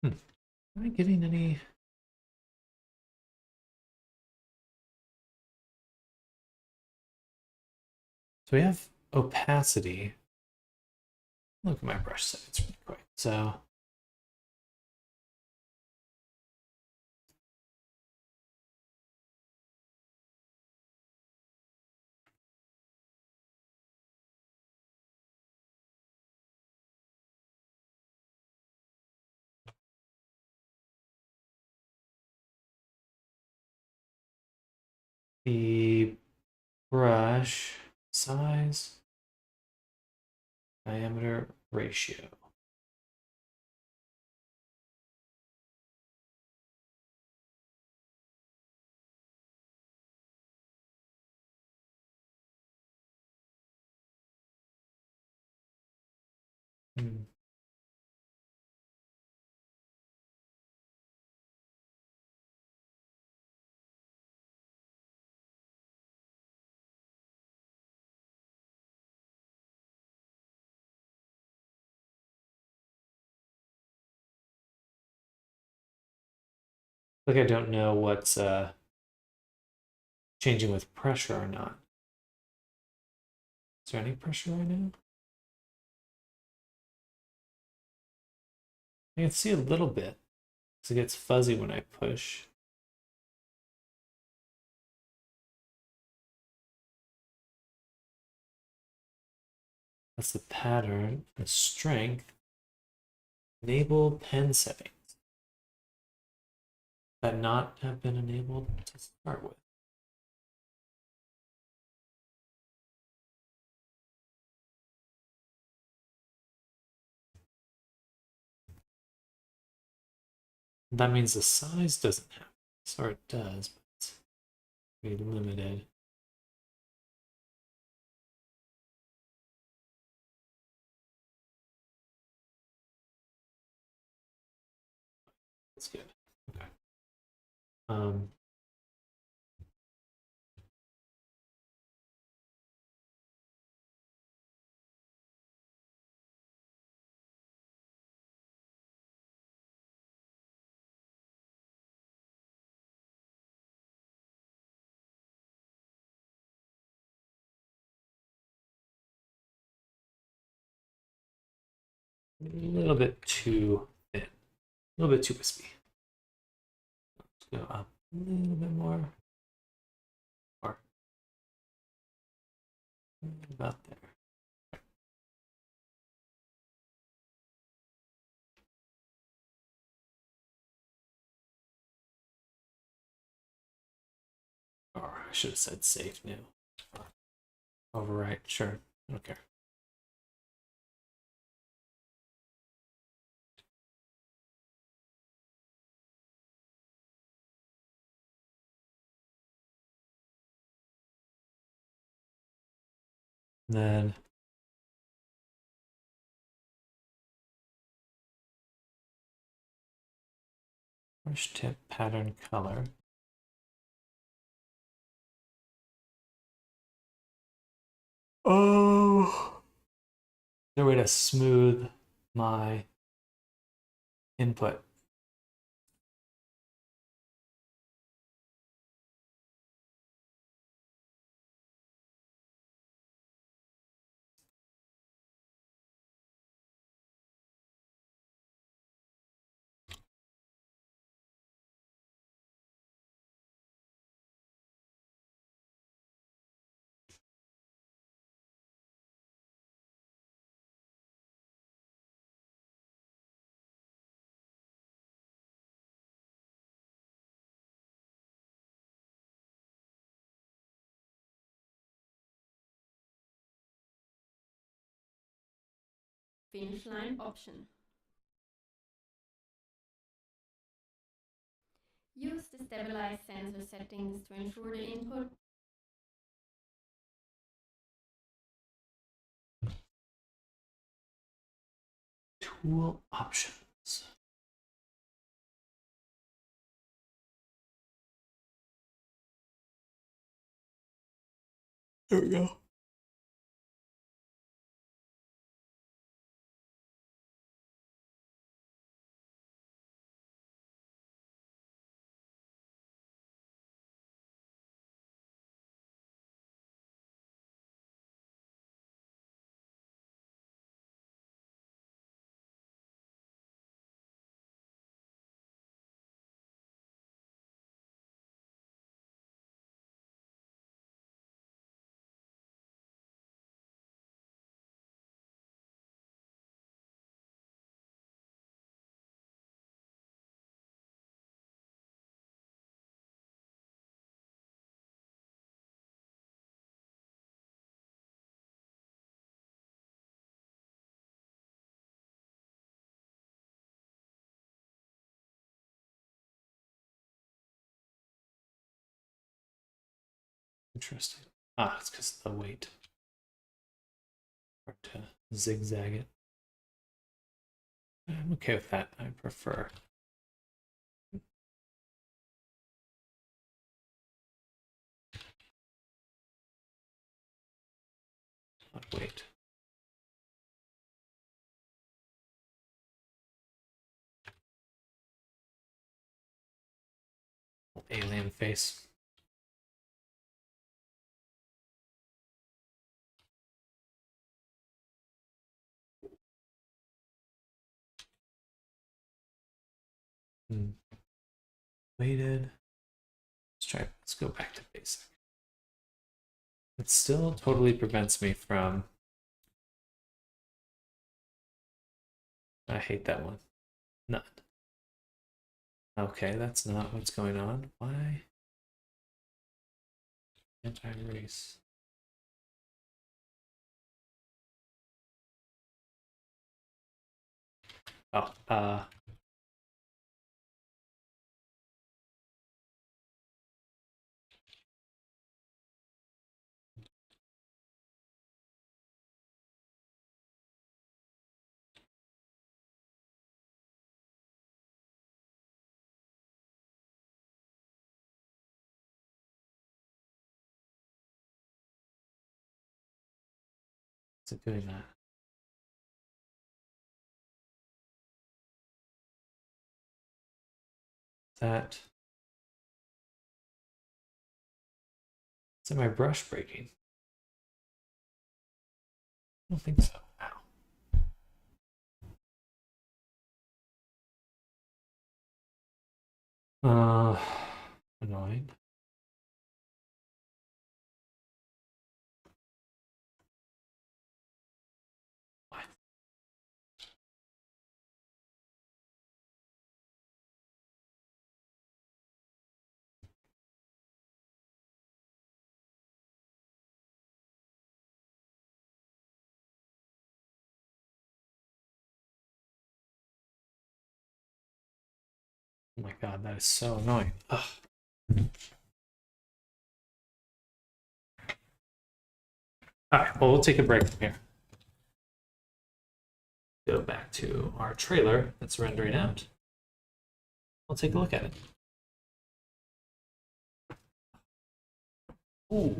Am I getting any? So we have opacity. Look at my brush settings really quick. So the brush size, diameter ratio. Hmm. Like I don't know what's changing with pressure or not. Is there any pressure right now? I can see a little bit because it gets fuzzy when I push. That's the pattern. The strength. Enable pen settings. That not have been enabled to start with. That means the size doesn't have this, or it does, but it's pretty limited. That's good. Okay. Um, a little bit too thin, a little bit too wispy. Let's go up a little bit more, or about there. Or I should have said save new. Overwrite, sure, I don't care. And then brush tip pattern color. Oh, is there a way to smooth my input? finish line option. Use the stabilize sensor settings to ensure the input Tool options. There we go. Interesting. Ah, it's because of the weight. Hard to zigzag it. I'm okay with that. I prefer. Not weight. Alien face. Weighted. Let's go back to basic. It still totally prevents me from. I hate that one. None. Okay, that's not what's going on. Why? Anti-race. Oh, is it doing that? Is my brush breaking? I don't think so. Ow. Annoying. What? Oh my god, that is so annoying. Ugh. Alright, well, we'll take a break from here. Go back to our trailer that's rendering out. We'll take a look at it. Ooh.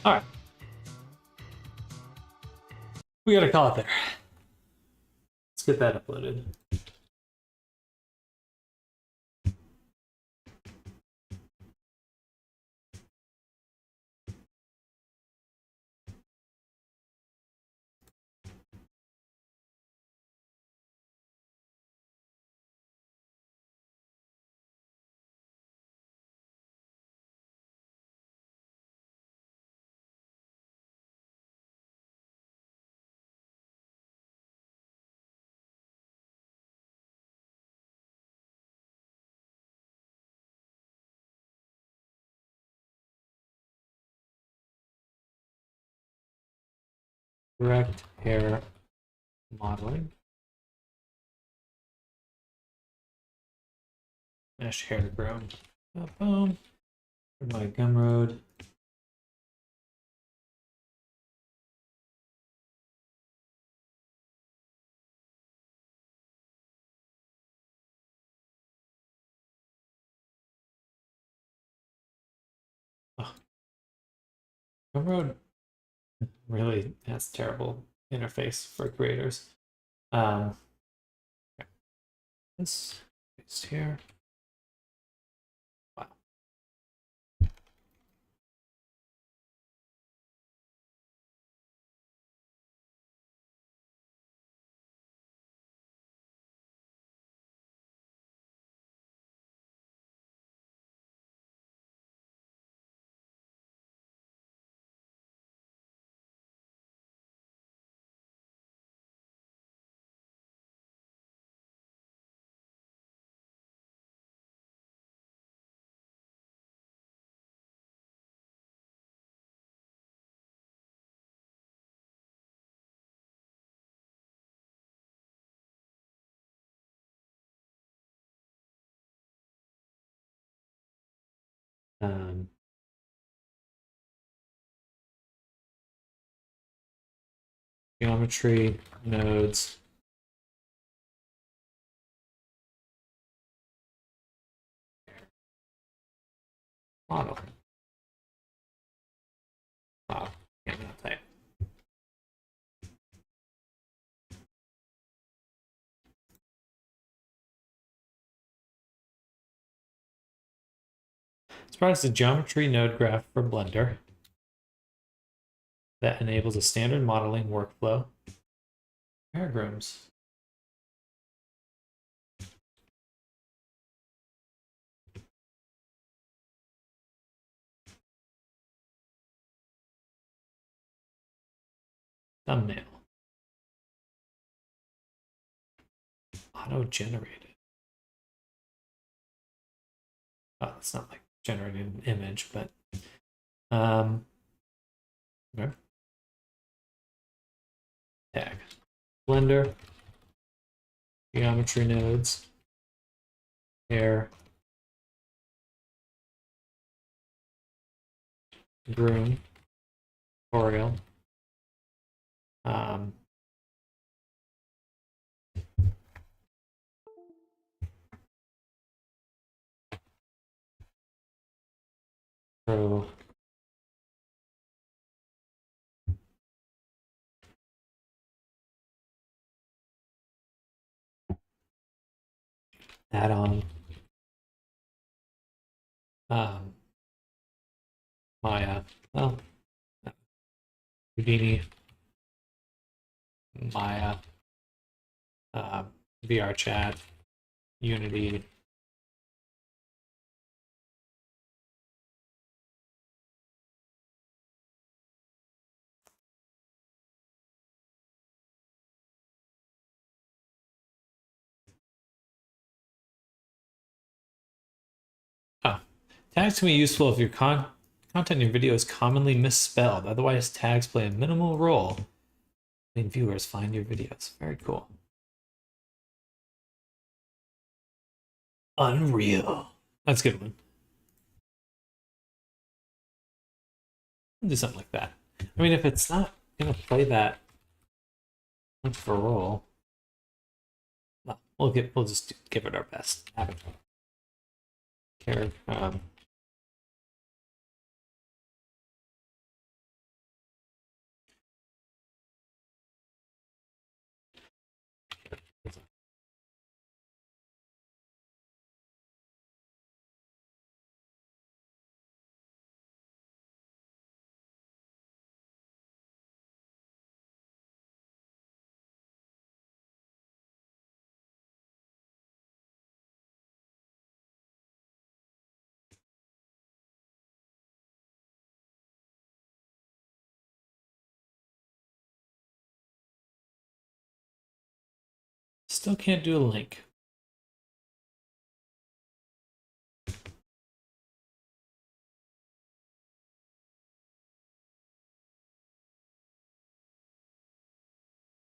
All right. We gotta call it there. Let's get that uploaded. Direct hair modeling. Mesh hair grown. Boom. My Gumroad. Oh. Gumroad really has terrible interface for creators. This paste here. Wow. Um, Geometry nodes. Model. Wow. Can't type. This provides a geometry node graph for Blender that enables a standard modeling workflow. Paragrams. Thumbnail. Auto-generated. Oh, it's not like generating an image, but okay. Tag. Blender. Geometry nodes. Hair. Groom. Tutorial. Pro. Add-on. Maya. Well, Houdini. Maya. VR chat. Unity. Oh, tags can be useful if your content in your video is commonly misspelled. Otherwise, tags play a minimal role when viewers find your videos. Very cool. Unreal. That's a good one. I'll do something like that. I mean, if it's not gonna play that much for a role, well, we'll just give it our best. Avatar. Character. still can't do a link.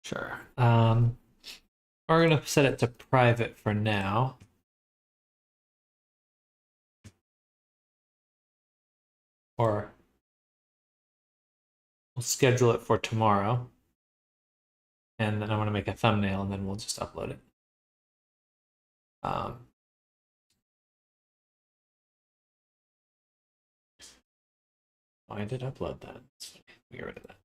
Sure. We're gonna set it to private for now. Or we'll schedule it for tomorrow. And then I want to make a thumbnail and then we'll just upload it. I did upload that. That's funny. Get rid of that.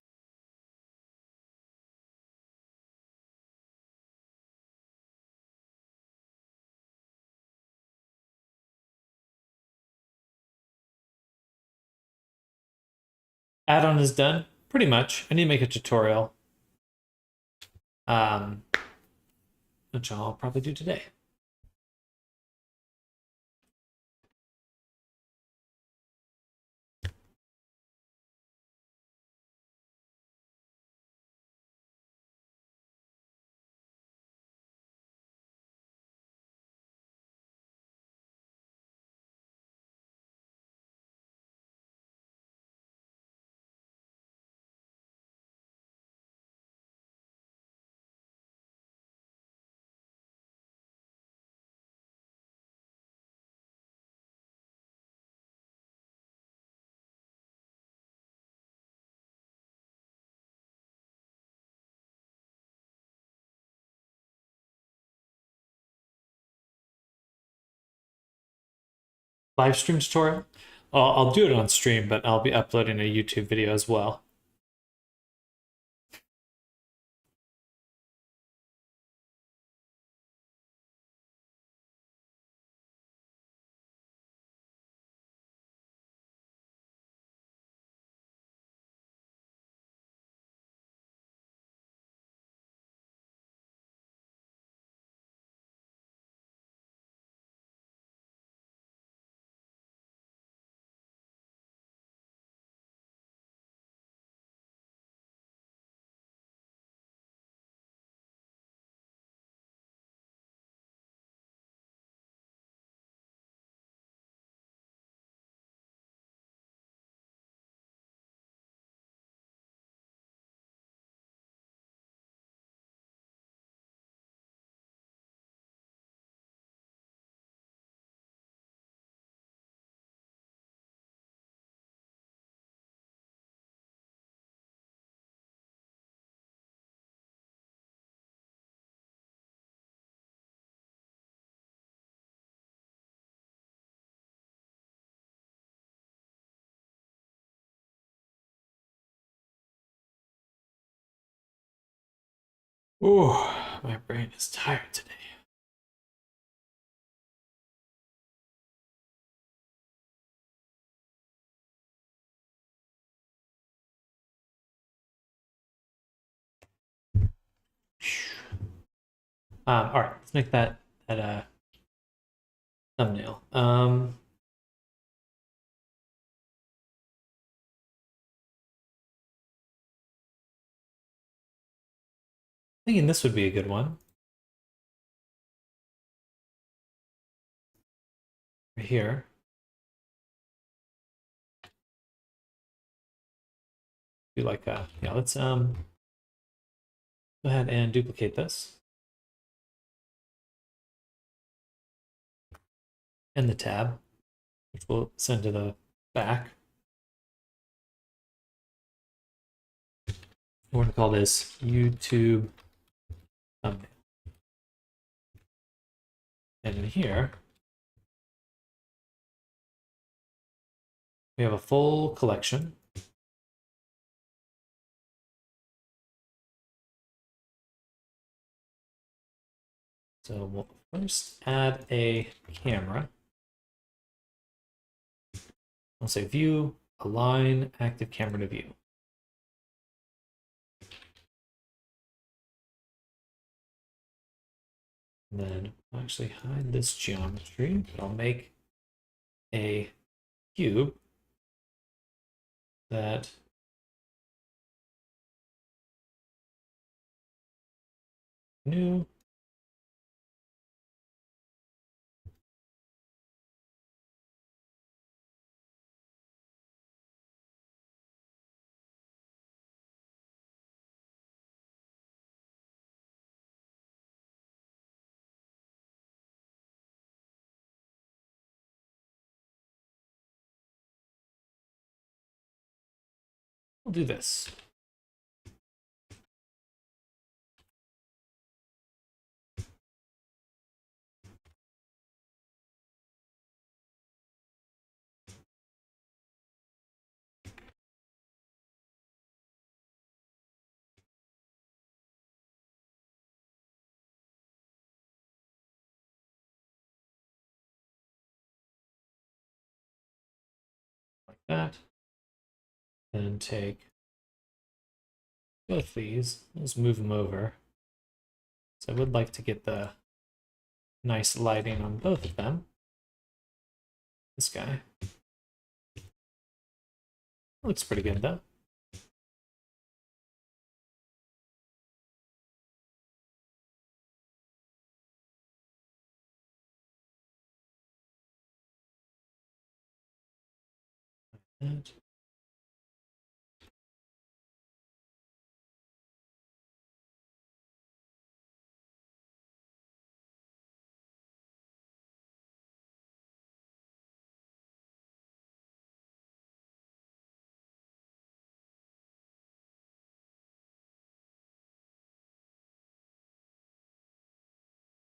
Add-on is done, pretty much. I need to make a tutorial, which I'll probably do today. Live stream tutorial? I'll do it on stream, but I'll be uploading a YouTube video as well. Oh, my brain is tired today. All right, let's make that thumbnail. Thinking this would be a good one. Right here. Do like a, yeah, let's go ahead and duplicate this. And the tab, which we'll send to the back. We're going to call this YouTube thumbnail. And in here, we have a full collection. So we'll first add a camera. I'll say view, align, active camera to view. And then I'll actually hide this geometry, but I'll make a cube that new We'll do this. Like that. Then take both these, let's move them over. So I would like to get the nice lighting on both of them. This guy. Looks pretty good though. And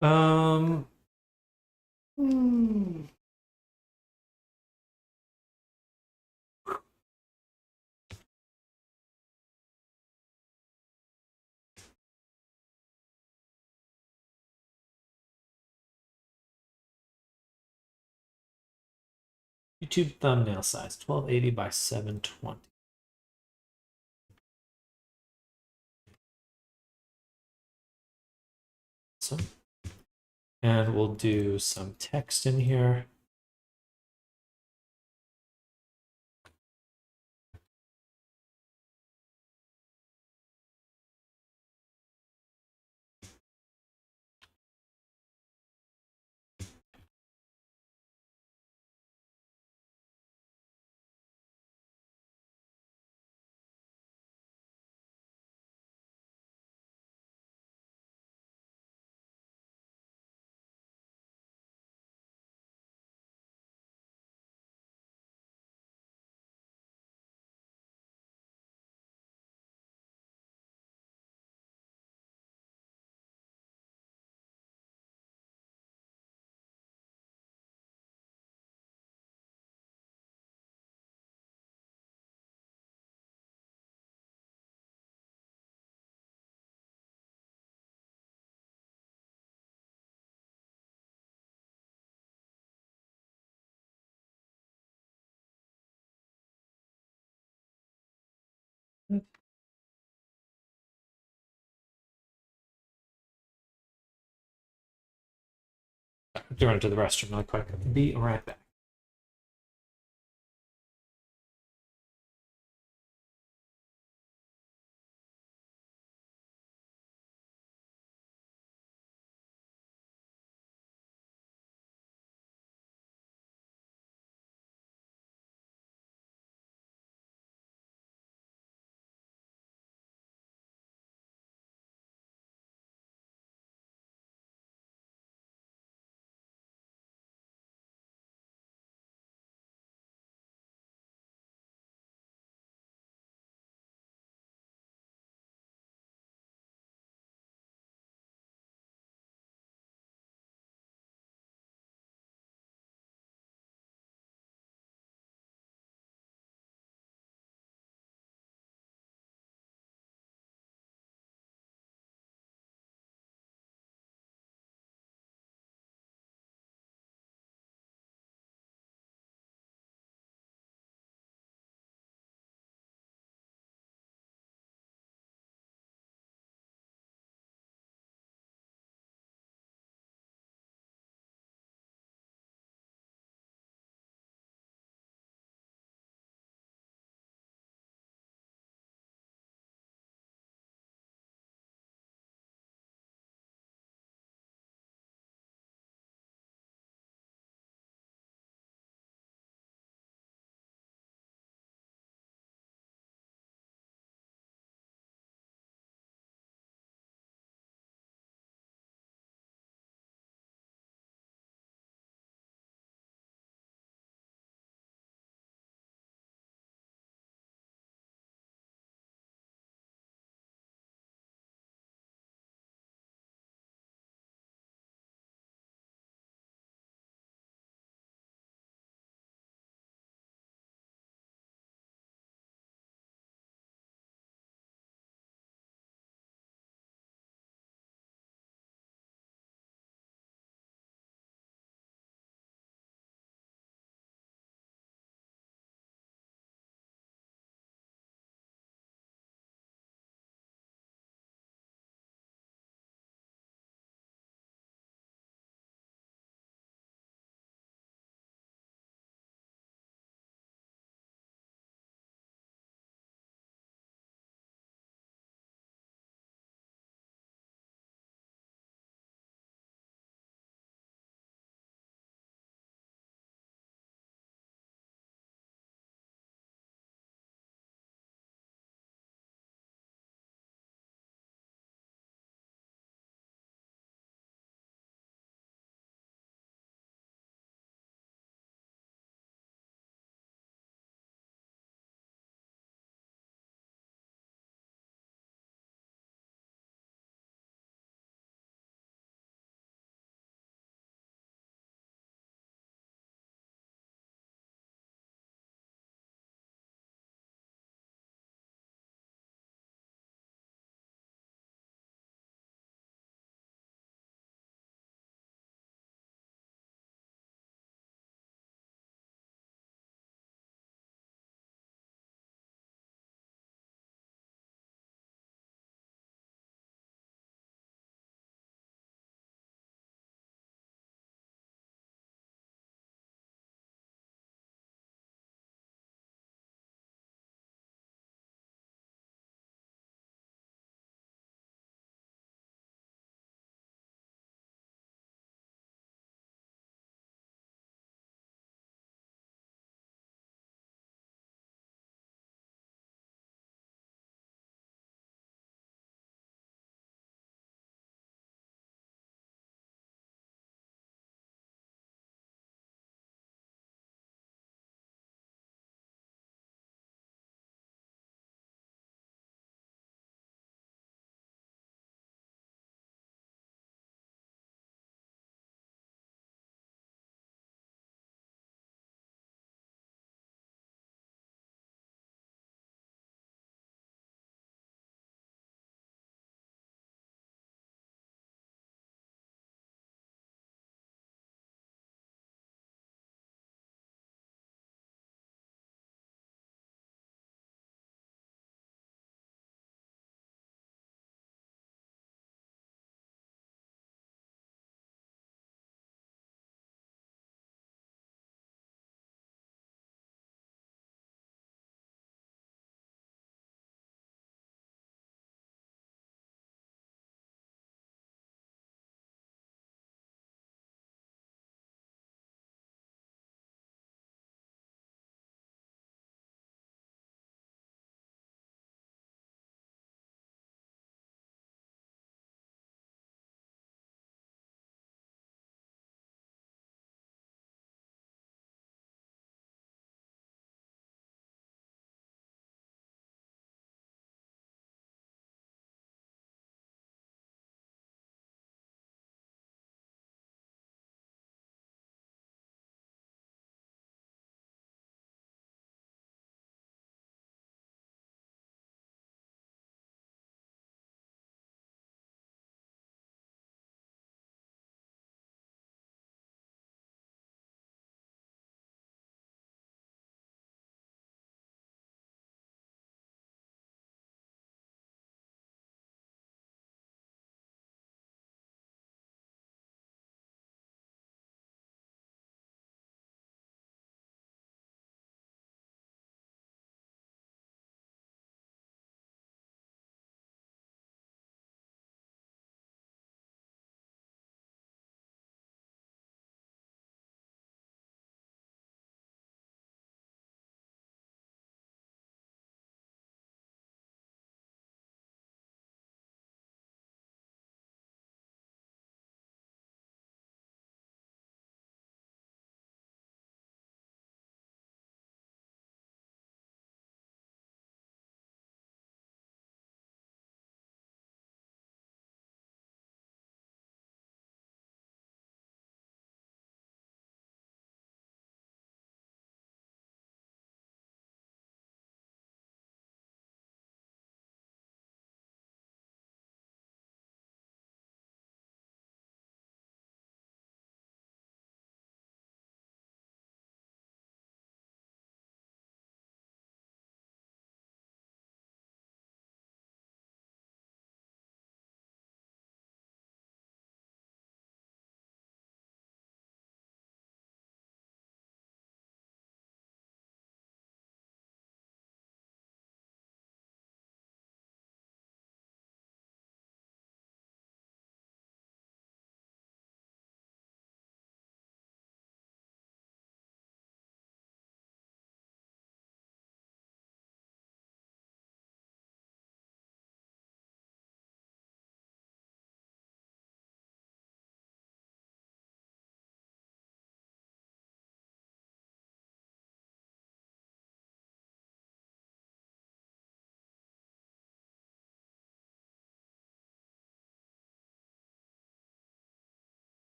um hmm. YouTube thumbnail size 1280 by 720. So, and we'll do some text in here. To run to the restroom really quick. Be right back.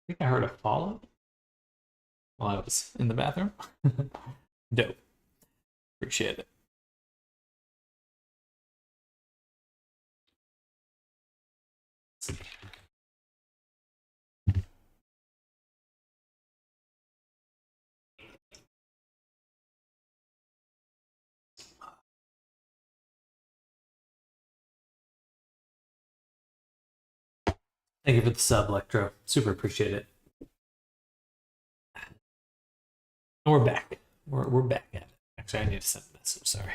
think I heard a follow while I was in the bathroom. Dope. Appreciate it. Thank you for the sub, Electro. Super appreciate it. And we're back. We're back at it. Actually, I need to send a message. Sorry.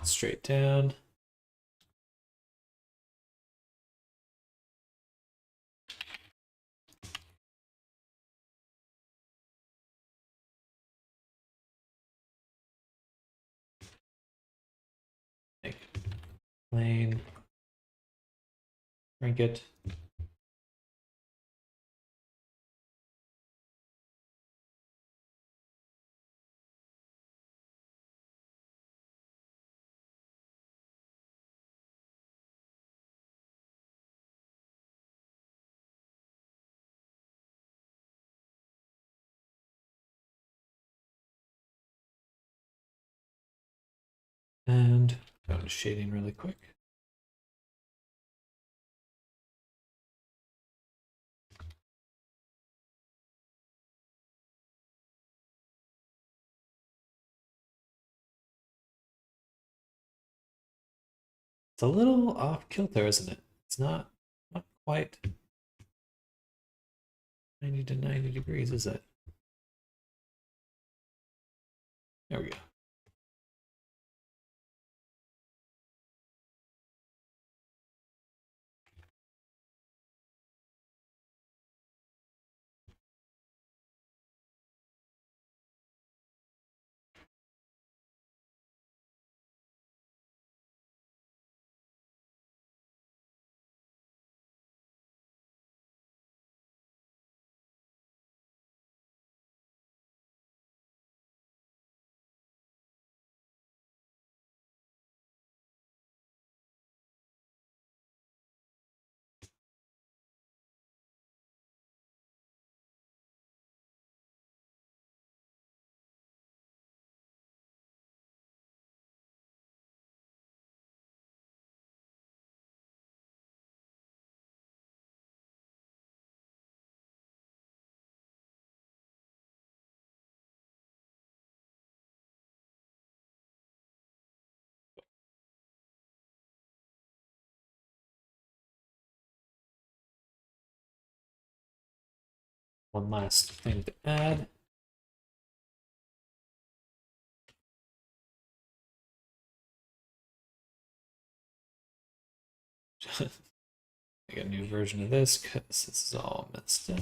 Straight down. Plane. Crank it. And go to shading really quick. It's a little off kilter, isn't it? It's not quite 90 to 90 degrees, is it? There we go. One last thing to add. Make a new version of this because this is all messed up.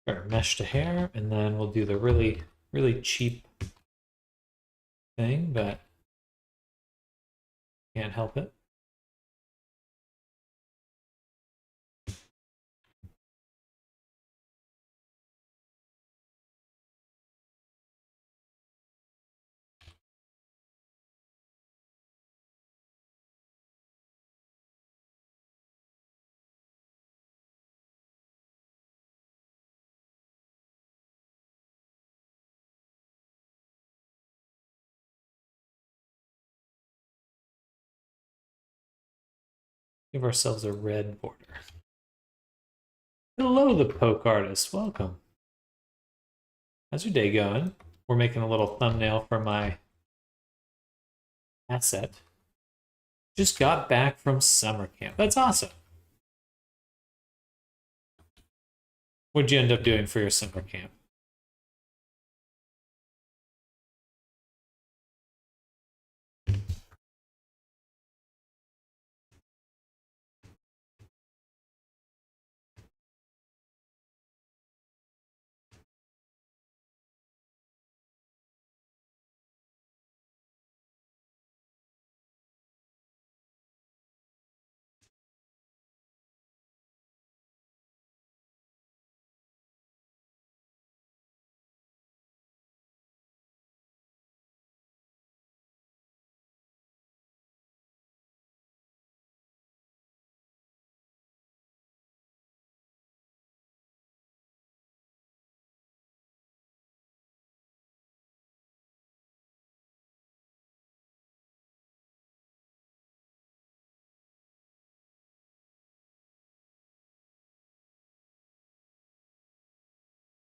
Or mesh to hair, and then we'll do the really, really cheap thing, but can't help it. Give ourselves a red border. Hello, the poke artist. Welcome. How's your day going? We're making a little thumbnail for my asset. Just got back from summer camp. That's awesome. What'd you end up doing for your summer camp?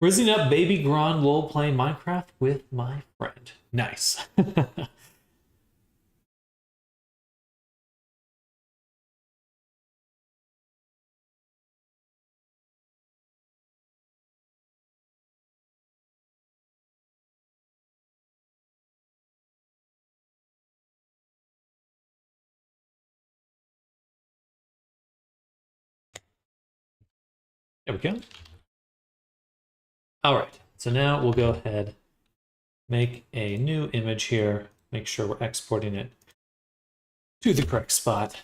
Rising up baby Gron lol playing Minecraft with my friend. Nice. There we go. All right, so now we'll go ahead, make a new image here, make sure we're exporting it to the correct spot.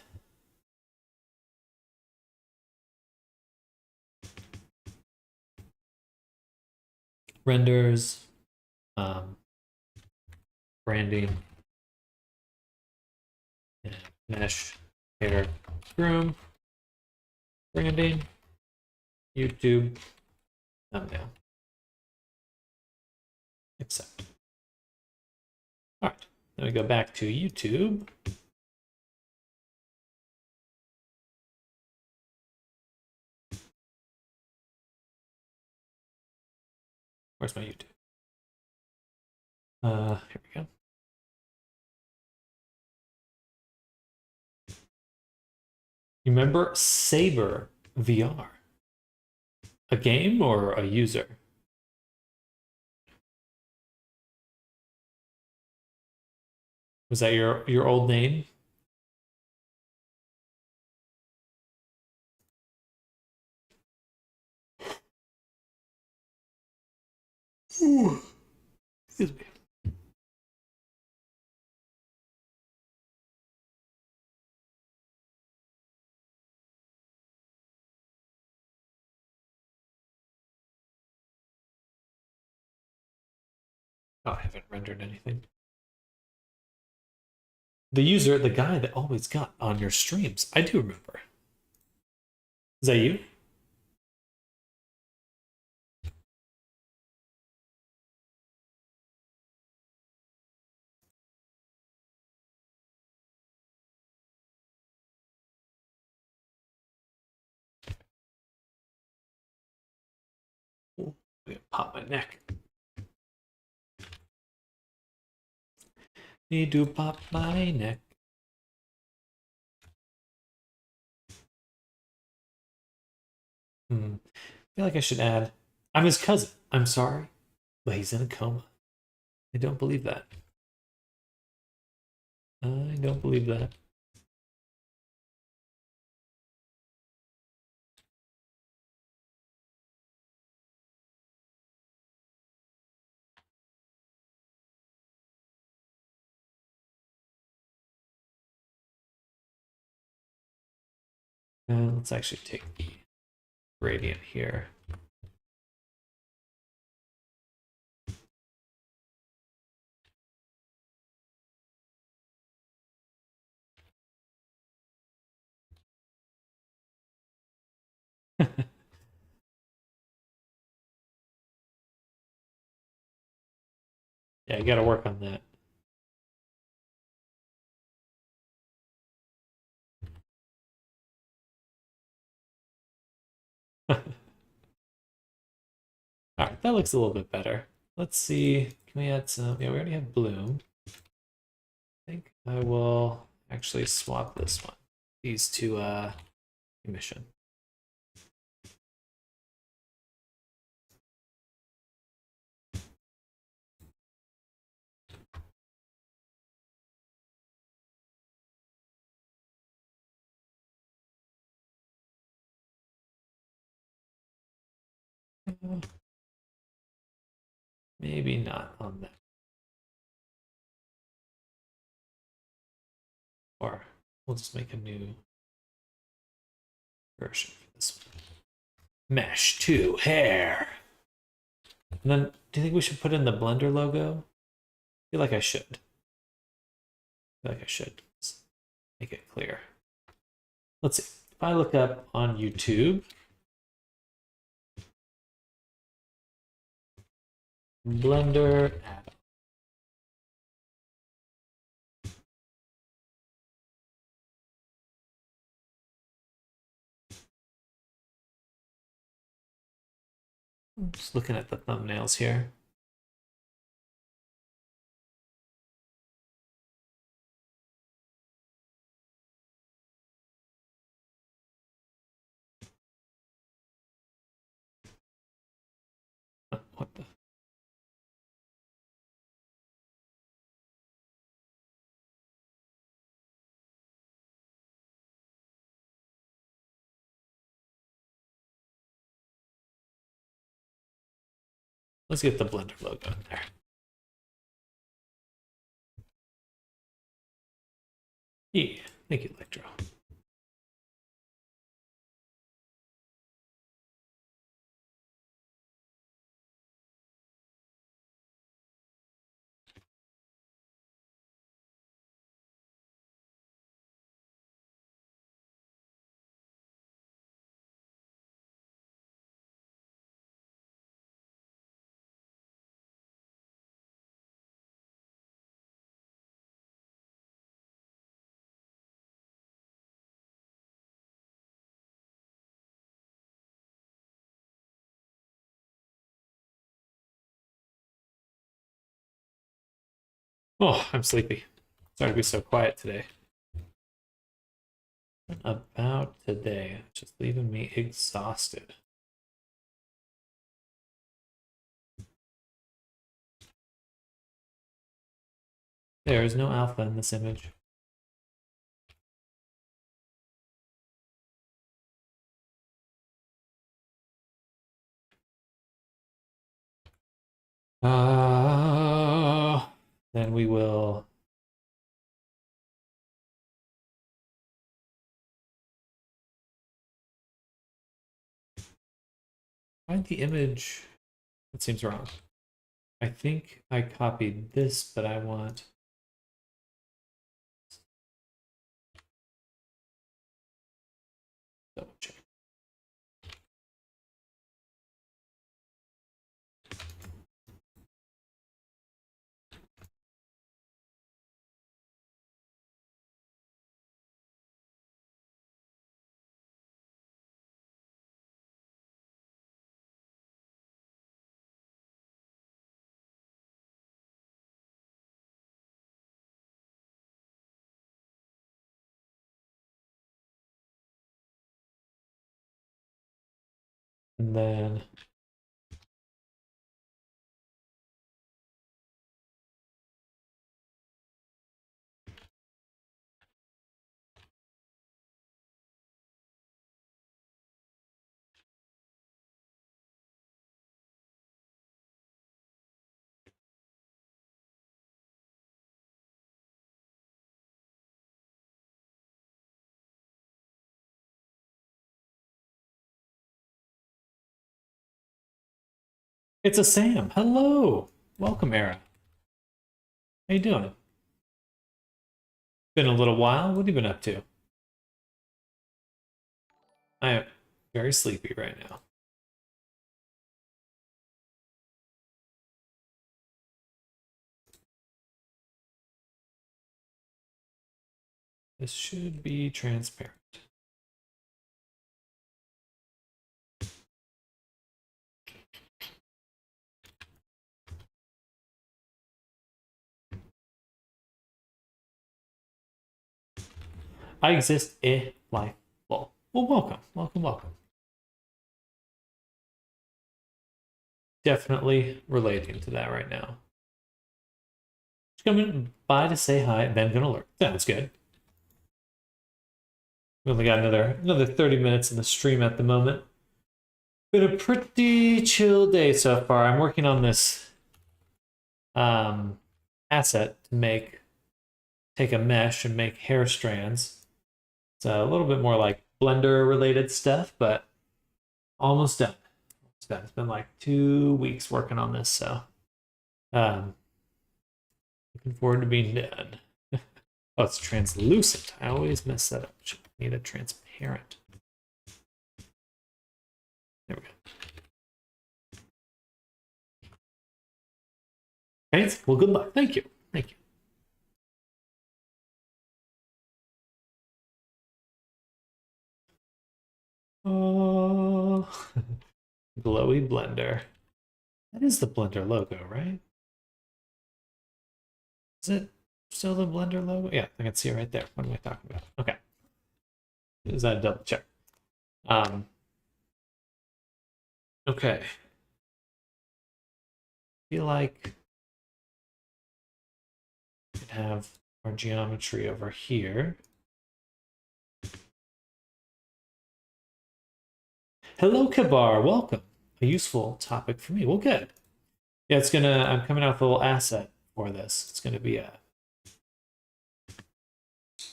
Renders, branding, and mesh, hair, groom, branding, YouTube, thumbnail. Accept. All right, then we go back to YouTube. Where's my YouTube? Here we go. You remember Saber VR? A game or a user? Was that your old name? Ooh. Excuse me. Oh, I haven't rendered anything. The user, the guy that always got on your streams. I do remember. Is that you? pop my neck. Need to pop my neck. I feel like I should add, I'm his cousin. I'm sorry, but he's in a coma. I don't believe that. I don't believe that. Let's actually take the gradient here. Yeah, you got to work on that. All right, that looks a little bit better. Let's see. Can we add some? Yeah, we already have bloom. I think I will actually swap this one. These two emission. Maybe not on that. Or we'll just make a new version for this one. Mesh to hair. And then, do you think we should put in the Blender logo? I feel like I should. Let's make it clear. Let's see. If I look up on YouTube, Blender add. I'm just looking at the thumbnails here. What the? Let's get the Blender logo in there. Yeah, thank you, Electro. Oh, I'm sleepy. Sorry to be so quiet today. About today, just leaving me exhausted. There is no alpha in this image. Then we will find the image. That seems wrong. I think I copied this, but I want double check. And then it's a Sam. Hello. Welcome, Era. How you doing? Been a little while. What have you been up to? I am very sleepy right now. This should be transparent. I exist a life full. Well, welcome, welcome, welcome. Definitely relating to that right now. Just coming by to say hi, then gonna lurk. Sounds good. We only got another 30 minutes in the stream at the moment. Been a pretty chill day so far. I'm working on this asset to take a mesh and make hair strands. It's a little bit more like Blender related stuff, but almost done. It's been like 2 weeks working on this, so looking forward to being done. Oh, it's translucent. I always mess that up. Should need a transparent. There we go. Right? Well, good luck. Thank you. Thank you. Oh, glowy Blender. That is the Blender logo, right? Is it still the Blender logo? Yeah, I can see it right there. What am I talking about? Okay. Is that a double check? Okay. Feel like we could have our geometry over here. Hello, Kabar. Welcome. A useful topic for me. Well, good. Yeah, I'm coming out with a little asset for this. It's gonna be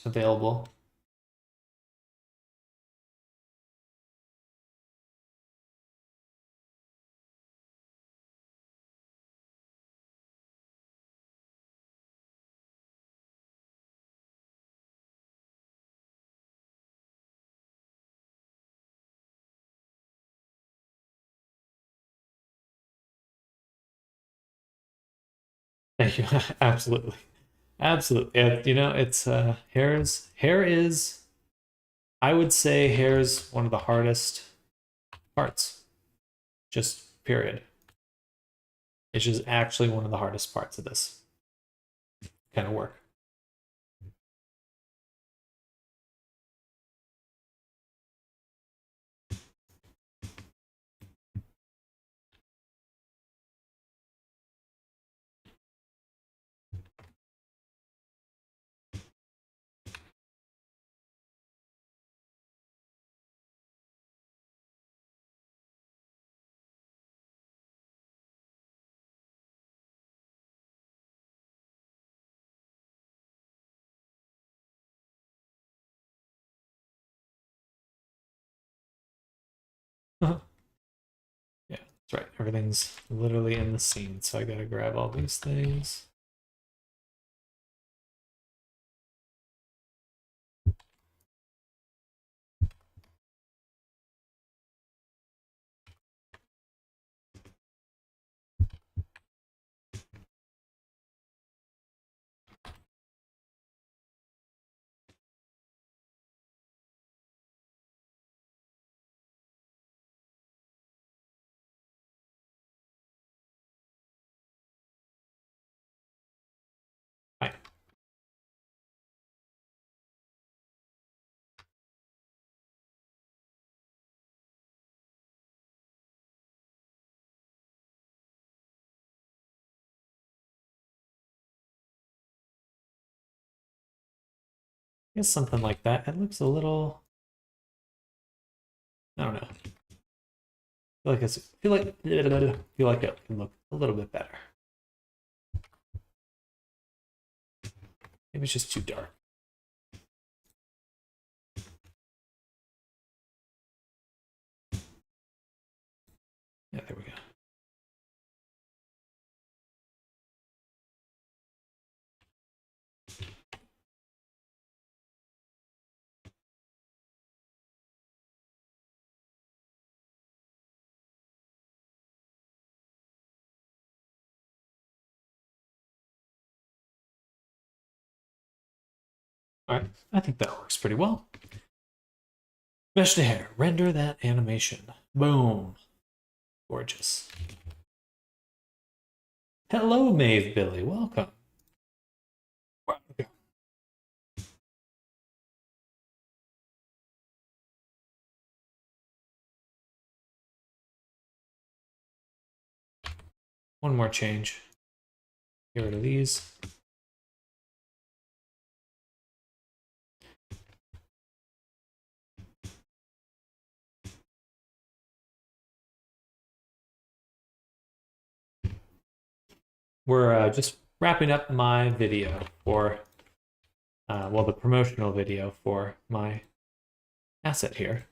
available. Thank you. Absolutely. Absolutely. You know, it's hair is I would say hair is one of the hardest parts. Just period. It's just actually one of the hardest parts of this kind of work. Yeah, that's right. Everything's literally in the scene. So I gotta grab all these things. guess something like that. It looks a little, I don't know. Feel like it can look a little bit better. Maybe it's just too dark. Yeah, there we go. All right, I think that works pretty well. Mesh to hair, render that animation. Boom. Gorgeous. Hello, Maeve Billy, welcome. One more change. Get rid of these. We're just wrapping up my video for, well, the promotional video for my asset here.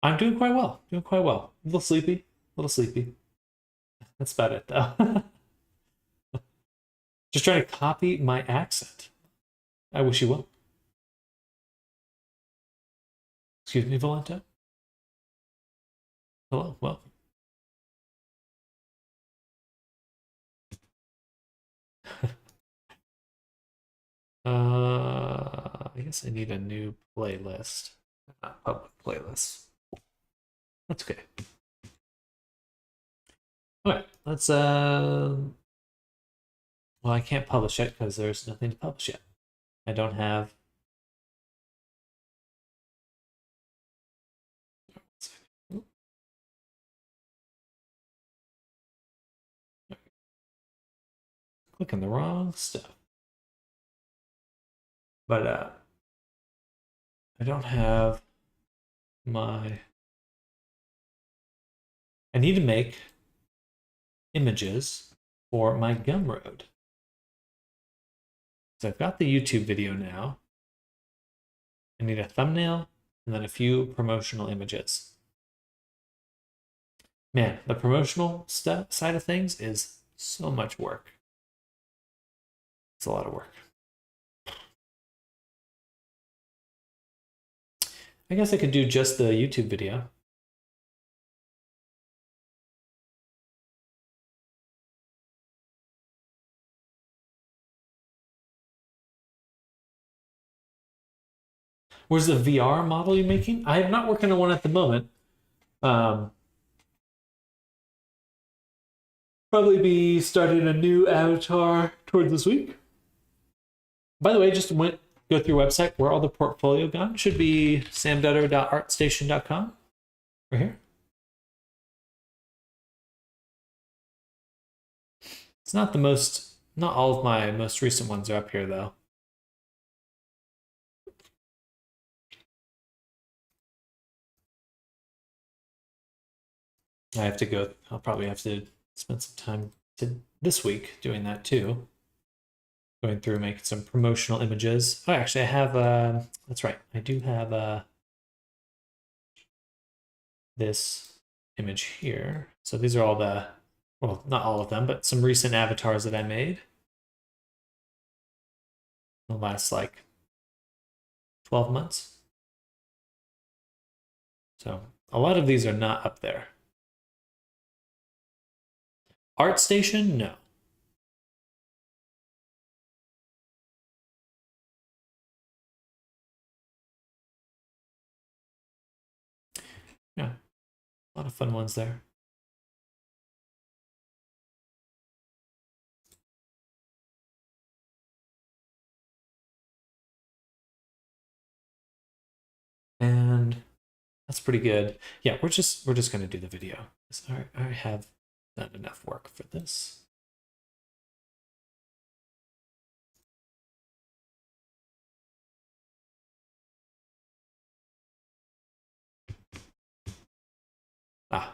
I'm doing quite well. Doing quite well. A little sleepy. A little sleepy. That's about it, though. Just trying to copy my accent. I wish you will. Excuse me, Valento. Hello, welcome. I guess I need a new playlist. Not public playlist. That's okay. Okay, let's well, I can't publish it because there's nothing to publish yet. I don't have clicking the wrong stuff. But I don't have my I need to make images for my Gumroad. So I've got the YouTube video now. I need a thumbnail and then a few promotional images. Man, the promotional side of things is so much work. It's a lot of work. I guess I could do just the YouTube video. Where's the VR model you're making? I am not working on one at the moment. Probably be starting a new avatar towards this week. By the way, just go through your website where all the portfolio gone. Should be samdutto.artstation.com. Right here. It's not not all of my most recent ones are up here though. I'll probably have to spend some time this week doing that too. Going through making some promotional images. Oh, actually I have, that's right. I do have this image here. So these are all well, not all of them, but some recent avatars that I made. The last like 12 months. So a lot of these are not up there. ArtStation, no. Yeah, a lot of fun ones there. And That's pretty good. Yeah, we're just gonna do the video. I have done enough work for this. Ah.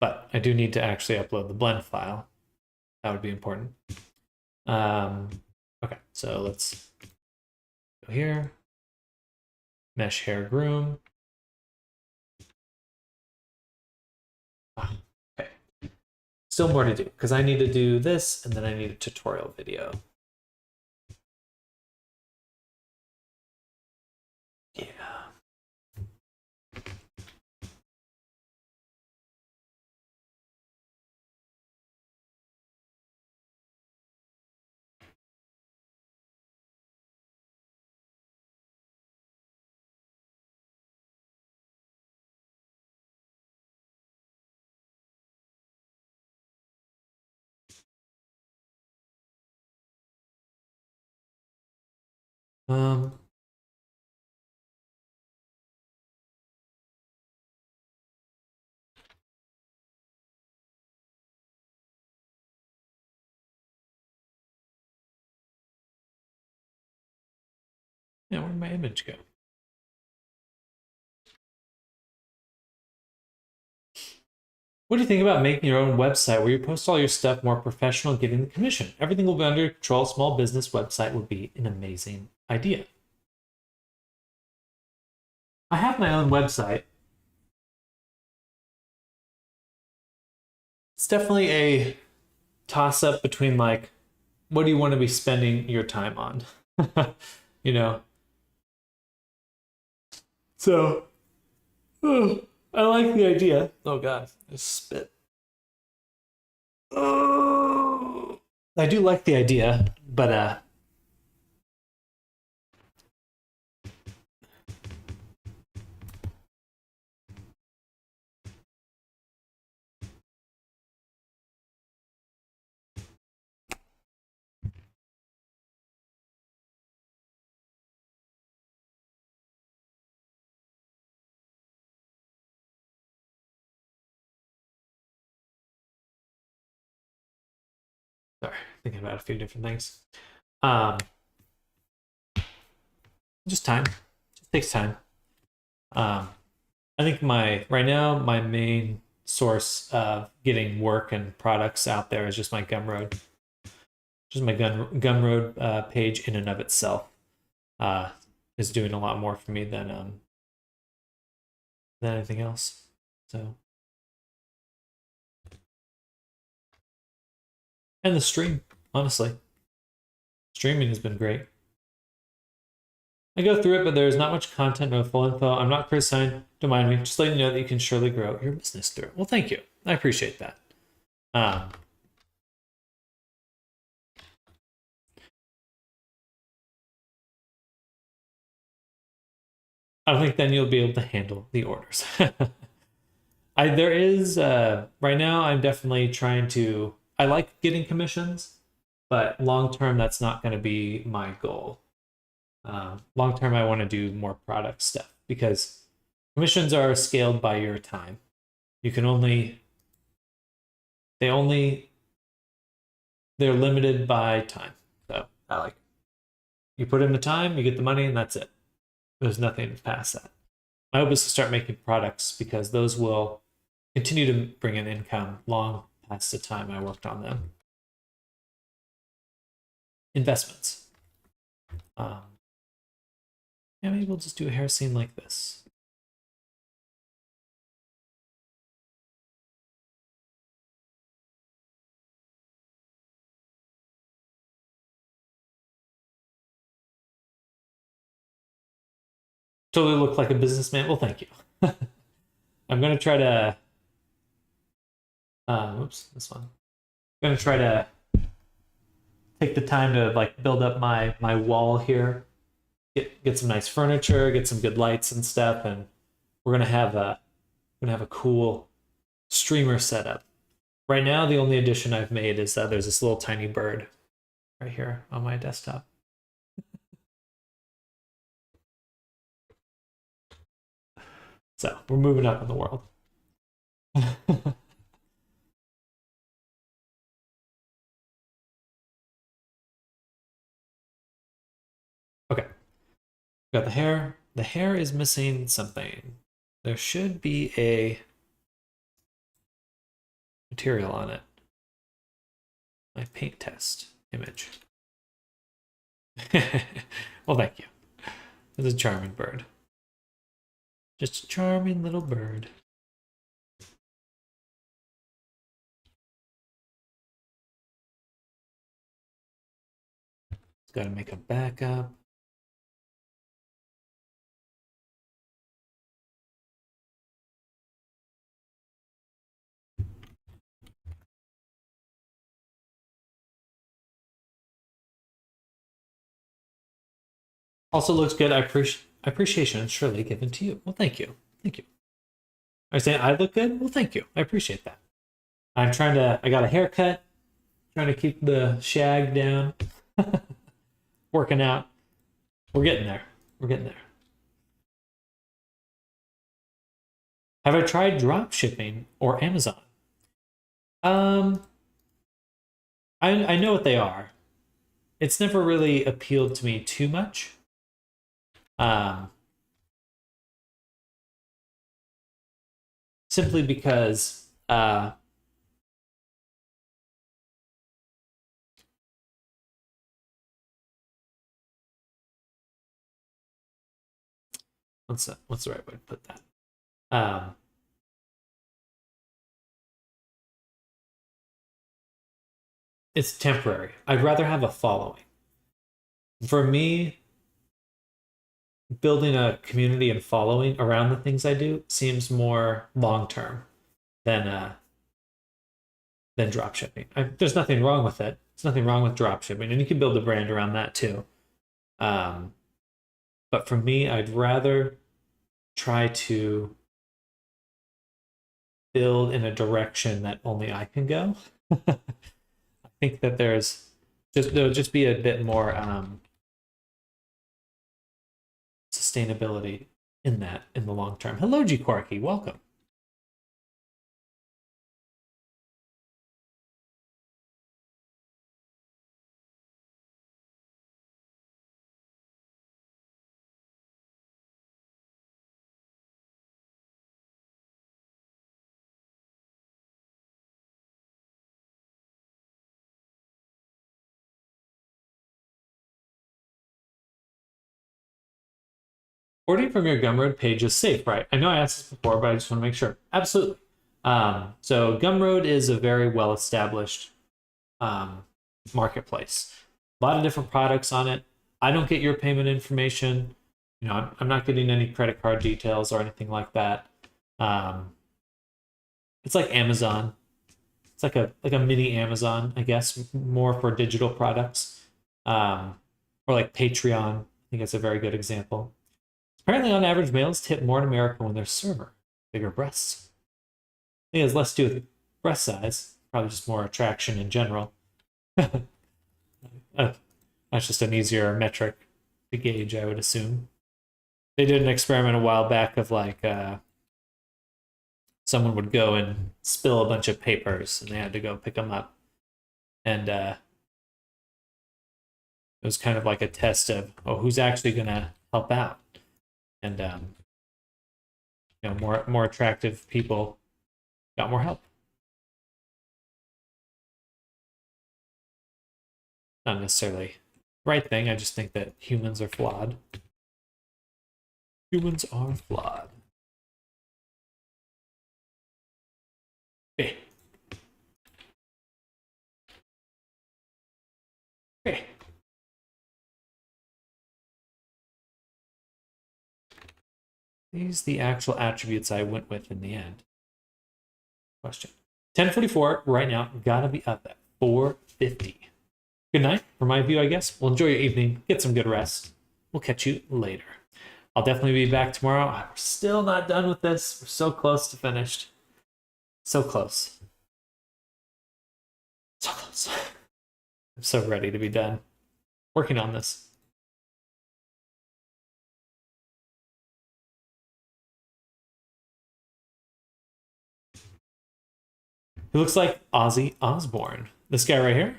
But I do need to actually upload the blend file. That would be important. Okay, so let's go here. Mesh hair groom. Okay. Still more to do because I need to do this and then I need a tutorial video. Yeah. Um, yeah, where'd my image go? What do you think about making your own website where you post all your stuff more professional, getting the commission? Everything will be under your control. Small business website would be an amazing idea. I have my own website. It's definitely a toss-up between like, what do you want to be spending your time on? You know? So, I like the idea. Oh God, I spit. Oh, I do like the idea, but sorry, thinking about a few different things. Just time. Just takes time. I think right now my main source of getting work and products out there is just my Gumroad. Just my Gumroad page in and of itself is doing a lot more for me than anything else. So, and the stream, honestly, streaming has been great. I go through it, but there's not much content, no full info. I'm not criticizing, don't mind me. Just letting you know that you can surely grow your business through it. Well, thank you. I appreciate that. I think then you'll be able to handle the orders. There is right now I'm definitely trying to, I like getting commissions, but long term that's not going to be my goal. Long term I want to do more product stuff because commissions are scaled by your time. You can they're limited by time. So I like, you put in the time, you get the money, and that's it. There's nothing past that. My hope is to start making products because those will continue to bring in income long past the time I worked on them. Investments. Yeah, maybe we'll just do a hair scene like this. Totally look like a businessman. Well, thank you. I'm gonna try to. Oops, this one. I'm gonna try to take the time to like build up my wall here, get some nice furniture, get some good lights and stuff, and we're gonna have a cool streamer setup. Right now, the only addition I've made is that there's this little tiny bird right here on my desktop. So we're moving up in the world. Okay, got the hair. The hair is missing something. There should be a material on it. My paint test image. Well, thank you. It's a charming bird. Just a charming little bird. Got to make a backup. Also looks good. Appreciation is surely given to you. Well, thank you. Thank you. Are you saying I look good? Well, thank you. I appreciate that. I got a haircut, trying to keep the shag down. Working out. We're getting there. We're getting there. Have I tried drop shipping or Amazon? I know what they are. It's never really appealed to me too much. Simply because what's the right way to put that? It's temporary. I'd rather have a following. For me, building a community and following around the things I do seems more long term than drop shipping. There's nothing wrong with it. There's nothing wrong with drop shipping, and you can build a brand around that too. But for me, I'd rather try to build in a direction that only I can go. I think that there'll just be a bit more sustainability in that in the long term. Hello, G Quarky, welcome. Ordering from your Gumroad page is safe, right? I know I asked this before, but I just want to make sure. Absolutely. So Gumroad is a very well-established marketplace. A lot of different products on it. I don't get your payment information. You know, I'm not getting any credit card details or anything like that. It's like Amazon. It's like a mini Amazon, I guess, more for digital products. Or like Patreon. I think that's a very good example. Apparently, on average, males tip more in America when they're server. Bigger breasts. I think it has less to do with breast size. Probably just more attraction in general. That's just an easier metric to gauge, I would assume. They did an experiment a while back of like someone would go and spill a bunch of papers and they had to go pick them up. And it was kind of like a test of, who's actually going to help out? And more attractive people got more help. Not necessarily the right thing. I just think that humans are flawed. Humans are flawed. Hey. Hey. These the actual attributes I went with in the end. Question. 10:44 right now. Gotta be up at 4:50. Good night for my view, I guess. Well, enjoy your evening. Get some good rest. We'll catch you later. I'll definitely be back tomorrow. We're still not done with this. We're so close to finished. So close. So close. I'm so ready to be done working on this. He looks like Ozzy Osbourne. This guy right here?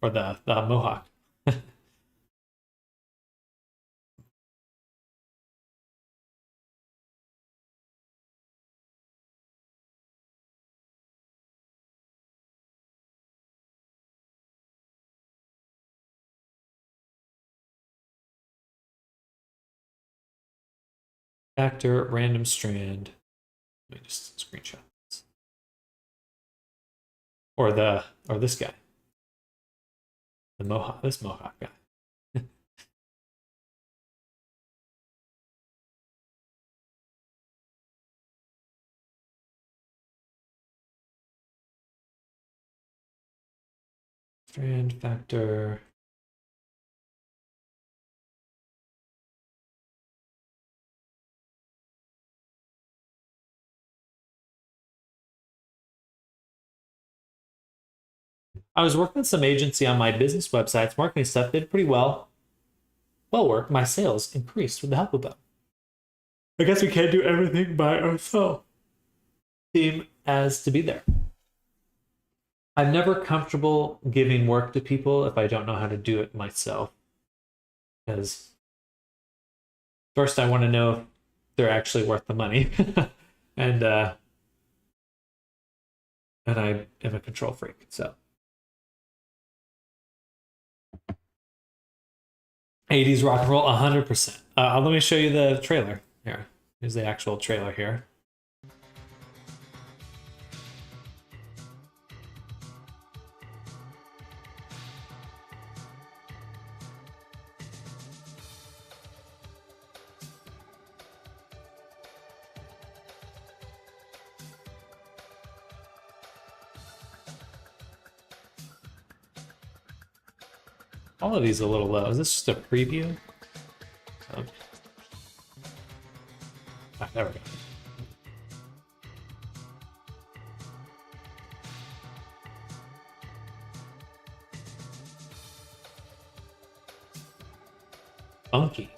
Or the Mohawk? Factor, random strand. Let me just screenshot this. Or this guy. The Mohawk, this Mohawk guy. Strand factor. I was working with some agency on my business websites, marketing stuff, did pretty well. Well work, my sales increased with the help of them. I guess we can't do everything by ourselves. Team as to be there. I'm never comfortable giving work to people if I don't know how to do it myself. Because first I want to know if they're actually worth the money. and I am a control freak. So 80s rock and roll, 100%. Let me show you the trailer here. Here's the actual trailer here. All of these are a little low. Is this just a preview? There we go. Funky.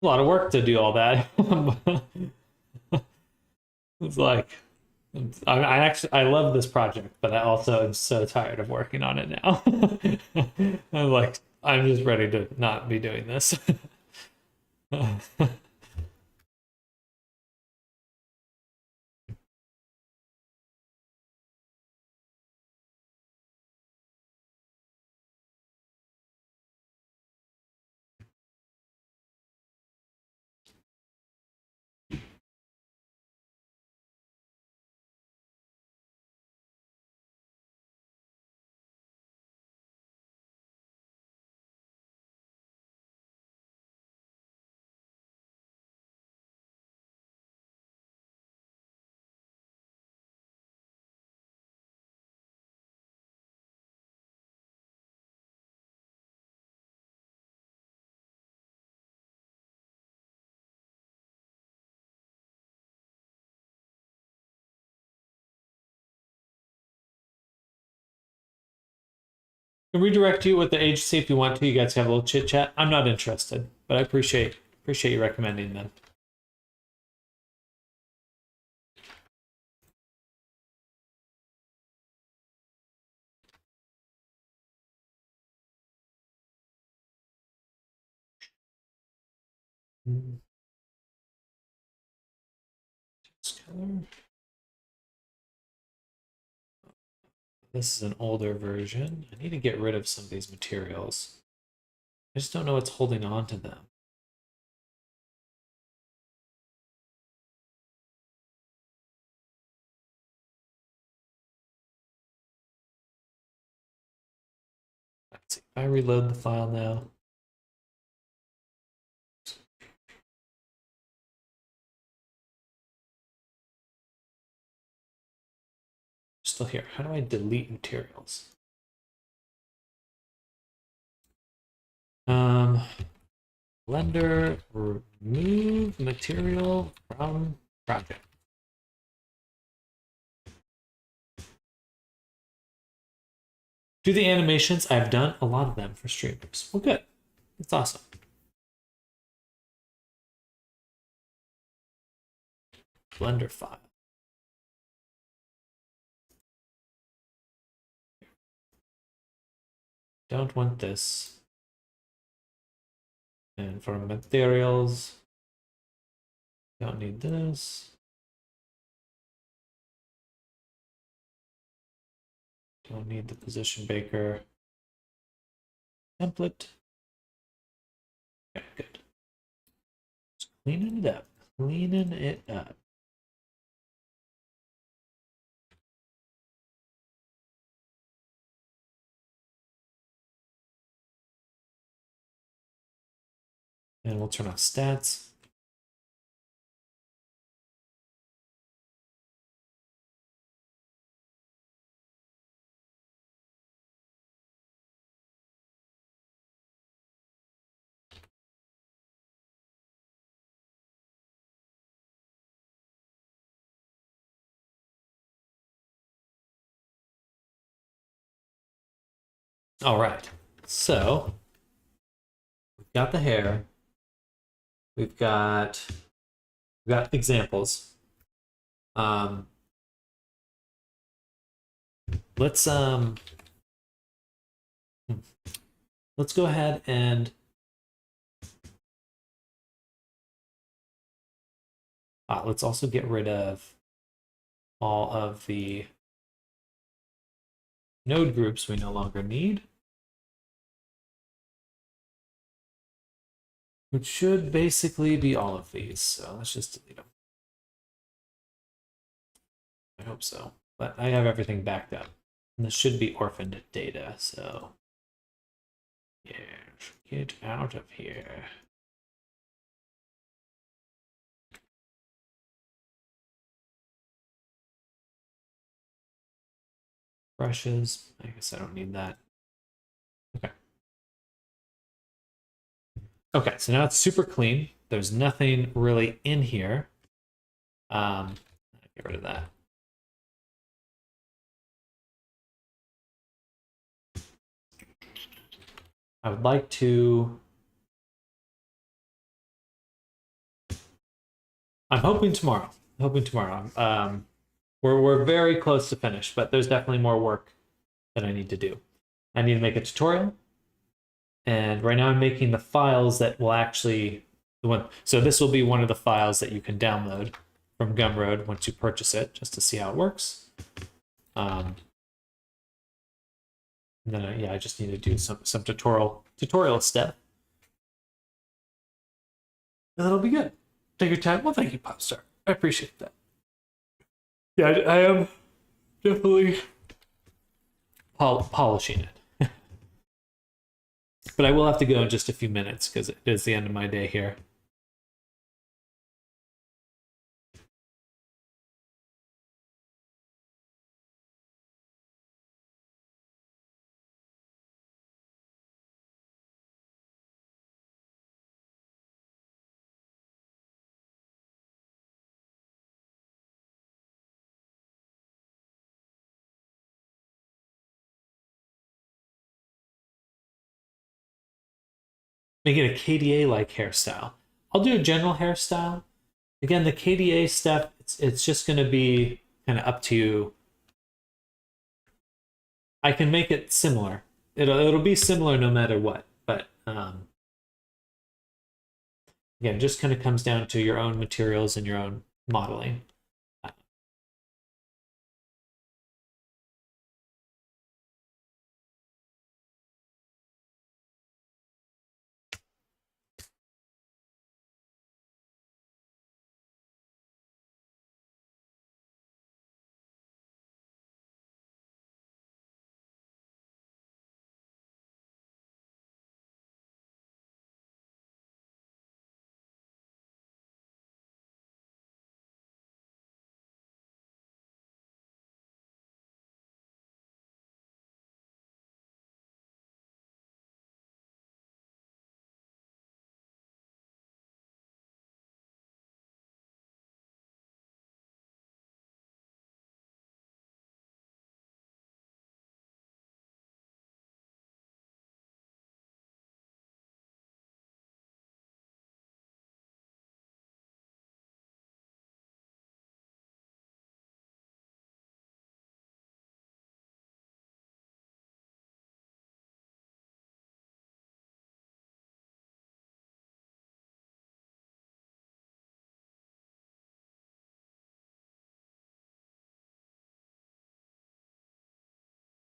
A lot of work to do all that. It's like I love this project, but I also am so tired of working on it now. I'm just ready to not be doing this. can redirect you with the agency if you want to. You guys have a little chit chat. I'm not interested, but I appreciate you recommending them. This is an older version. I need to get rid of some of these materials. I just don't know what's holding on to them. Let's see. If I reload the file now. Still here. How do I delete materials? Blender, remove material from project. Do the animations. I've done a lot of them for streamers. Well, good. That's awesome. Blender file. Don't want this. And for materials, don't need this. Don't need the position baker template. Okay, good. Just cleaning it up. Cleaning it up. And we'll turn off stats. All right, so we've got the hair. We've got examples. Let's go ahead and let's also get rid of all of the node groups we no longer need, which should basically be all of these. So let's just delete them. I hope so, but I have everything backed up. And this should be orphaned data, so yeah, get out of here. Brushes, I guess I don't need that. Okay. Okay, so now it's super clean. There's nothing really in here. Get rid of that. I would like to. I'm hoping tomorrow. We're very close to finish, but there's definitely more work that I need to do. I need to make a tutorial, and right now I'm making the files that will actually so this will be one of the files that you can download from Gumroad once you purchase it, just to see how it works. And then yeah, I just need to do some tutorial stuff, and that'll be good. Take your time. Well, thank you, Popstar. I appreciate that. Yeah, I am definitely polishing it. But I will have to go in just a few minutes because it is the end of my day here. make it a KDA-like hairstyle. I'll do a general hairstyle. Again, the KDA stuff, it's just going to be kind of up to you. I can make it similar. It'll be similar no matter what. But again, just kind of comes down to your own materials and your own modeling.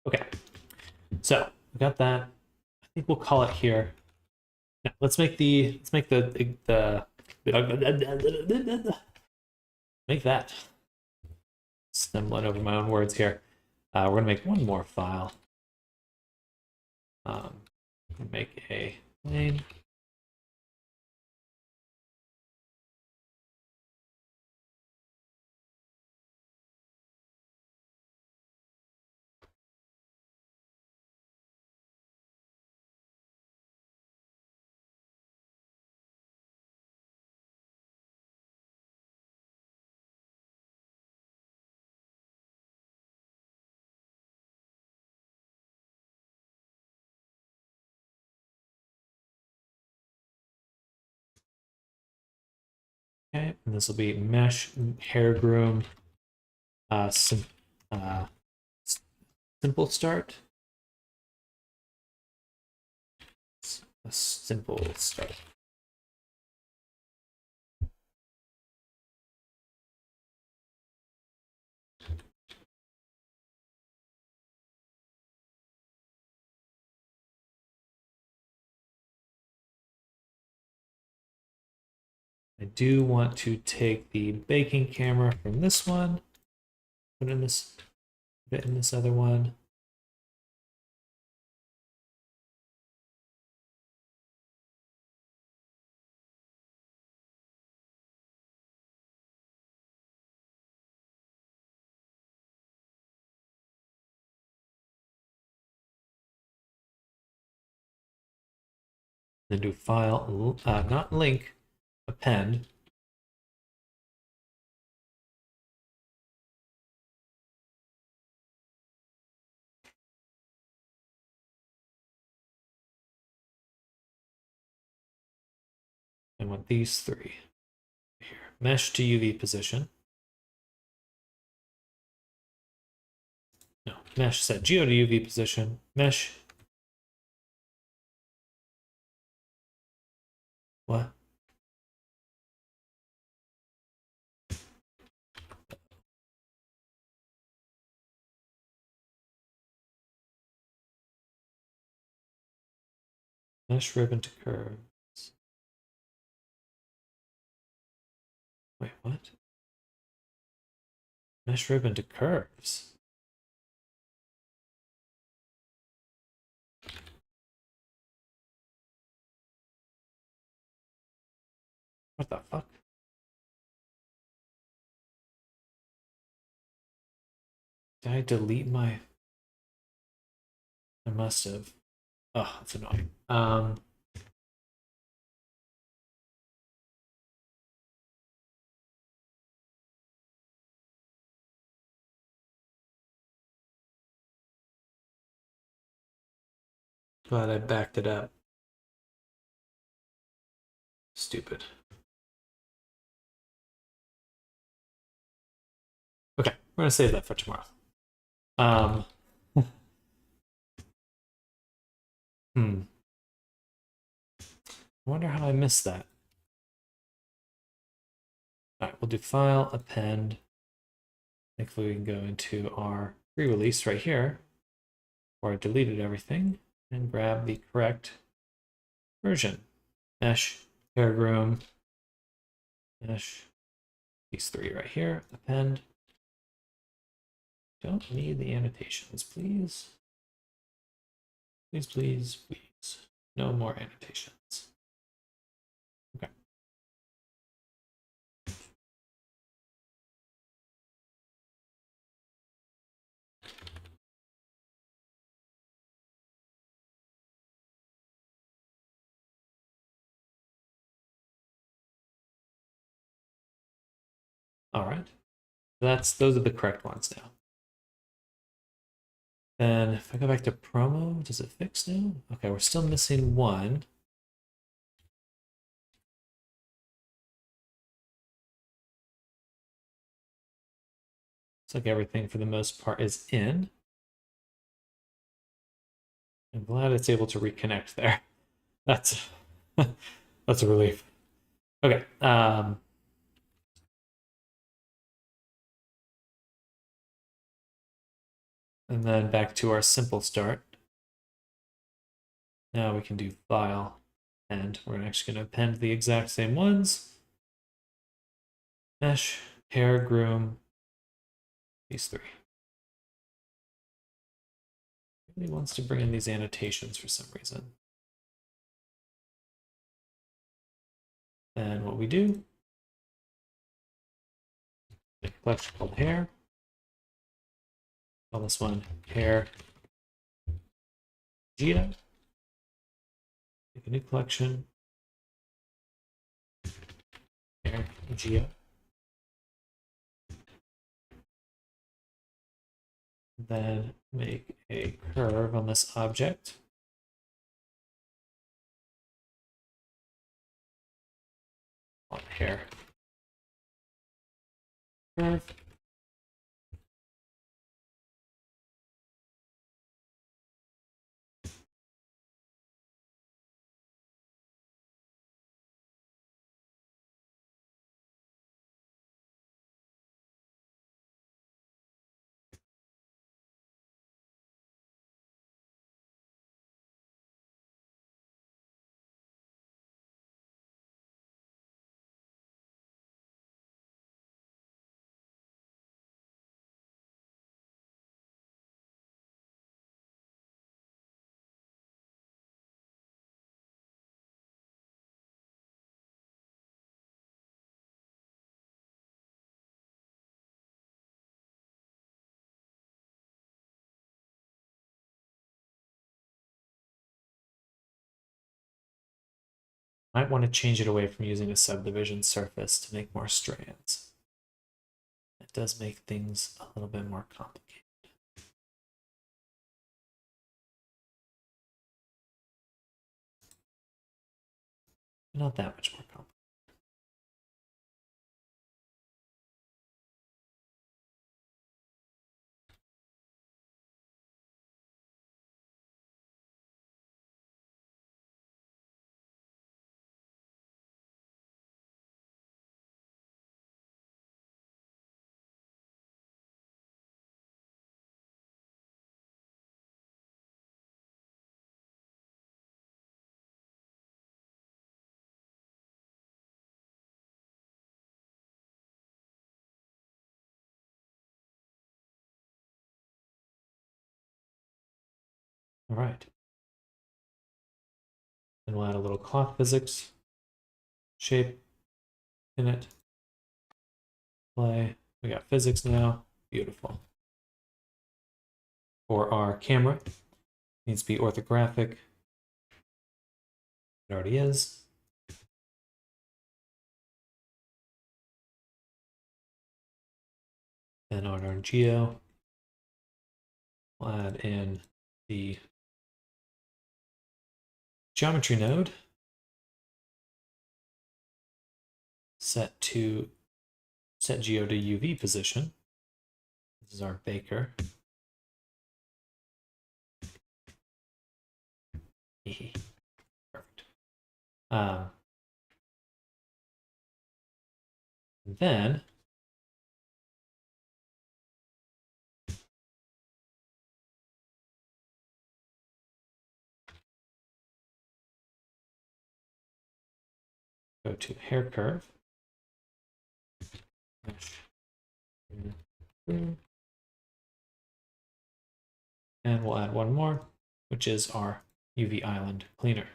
Okay, so we got that. I think we'll call it here. Now, let's make the make that. Stumbling over my own words here. We're gonna make one more file. Make a plane. Okay, and this will be mesh hair groom. Simple start. A simple start. I do want to take the baking camera from this one, put it in this other one. Then do file, not link, append. I want these three here. Mesh to UV position. No, mesh set geo to UV position. Mesh. What? Mesh ribbon to curves. Wait, what? Mesh ribbon to curves. What the fuck? Did I delete my... I must have. Oh, that's annoying. Glad I backed it up. Stupid. Okay, we're gonna save that for tomorrow. Hmm. I wonder how I missed that. All right, we'll do file, append. Thankfully, we can go into our pre-release right here, where I deleted everything, and grab the correct version. Mesh, Paragroom, mesh, these three right here, append. Don't need the annotations, please. Please, please, please. No more annotations. Okay. All right. Those are the correct ones now. Then if I go back to promo, does it fix now? Okay, we're still missing one. Looks like everything for the most part is in. I'm glad it's able to reconnect there. That's that's a relief. Okay. And then back to our simple start. Now we can do file, and we're actually going to append the exact same ones. Mesh, pair, groom, these three. He wants to bring in these annotations for some reason. And what we do, make a collection called hair. Call this one hair Vegeta. Make a new collection. Hair Vegeta. Then make a curve on this object. On hair. Curve. Might want to change it away from using a subdivision surface to make more strands. It does make things a little bit more complicated. Not that much more complicated. All right. And we'll add a little clock physics, shape, in it, play. We got physics now. Beautiful. For our camera, it needs to be orthographic. It already is. Then on our geo, we'll add in the geometry node. set geo to UV position. This is our baker. Perfect. Then go to hair curve. And we'll add one more, which is our UV island cleaner.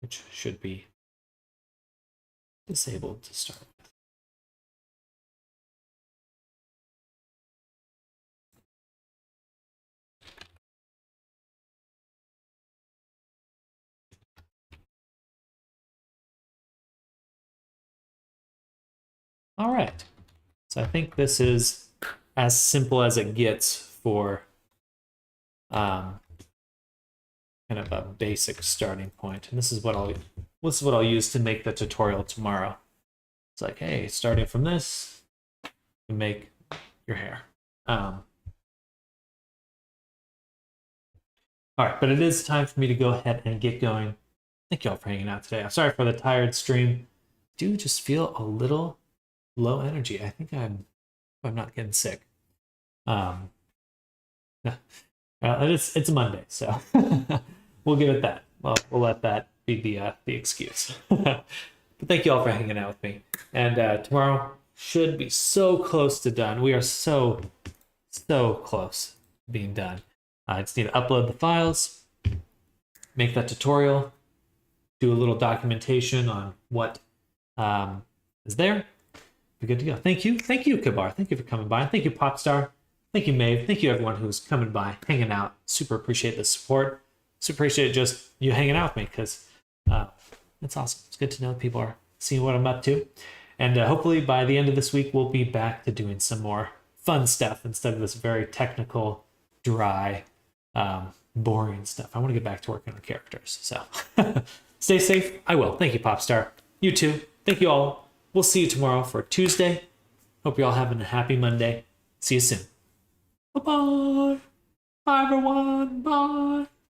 Which should be disabled to start with. All right, so I think this is as simple as it gets for kind of a basic starting point. And this is what I'll use to make the tutorial tomorrow. It's like, hey, starting from this, you make your hair. All right, but it is time for me to go ahead and get going. Thank you all for hanging out today. I'm sorry for the tired stream. I do just feel a little low energy. I think I'm not getting sick. It's a Monday, so we'll give it that. Well, we'll let that be the excuse. But thank you all for hanging out with me. And tomorrow should be so close to done. We are so close to being done. I just need to upload the files, make that tutorial, do a little documentation on what is there. Be good to go. Thank you, Kabar. Thank you for coming by. Thank you, Popstar. Thank you, Maeve. Thank you, everyone who's coming by, hanging out. Super appreciate the support. Super appreciate just you hanging out with me because it's awesome. It's good to know people are seeing what I'm up to. And hopefully by the end of this week, we'll be back to doing some more fun stuff instead of this very technical, dry, boring stuff. I want to get back to working on characters. So stay safe. I will. Thank you, Popstar. You too. Thank you all. We'll see you tomorrow for Tuesday. Hope you're all having a happy Monday. See you soon. Bye-bye. Bye, everyone. Bye.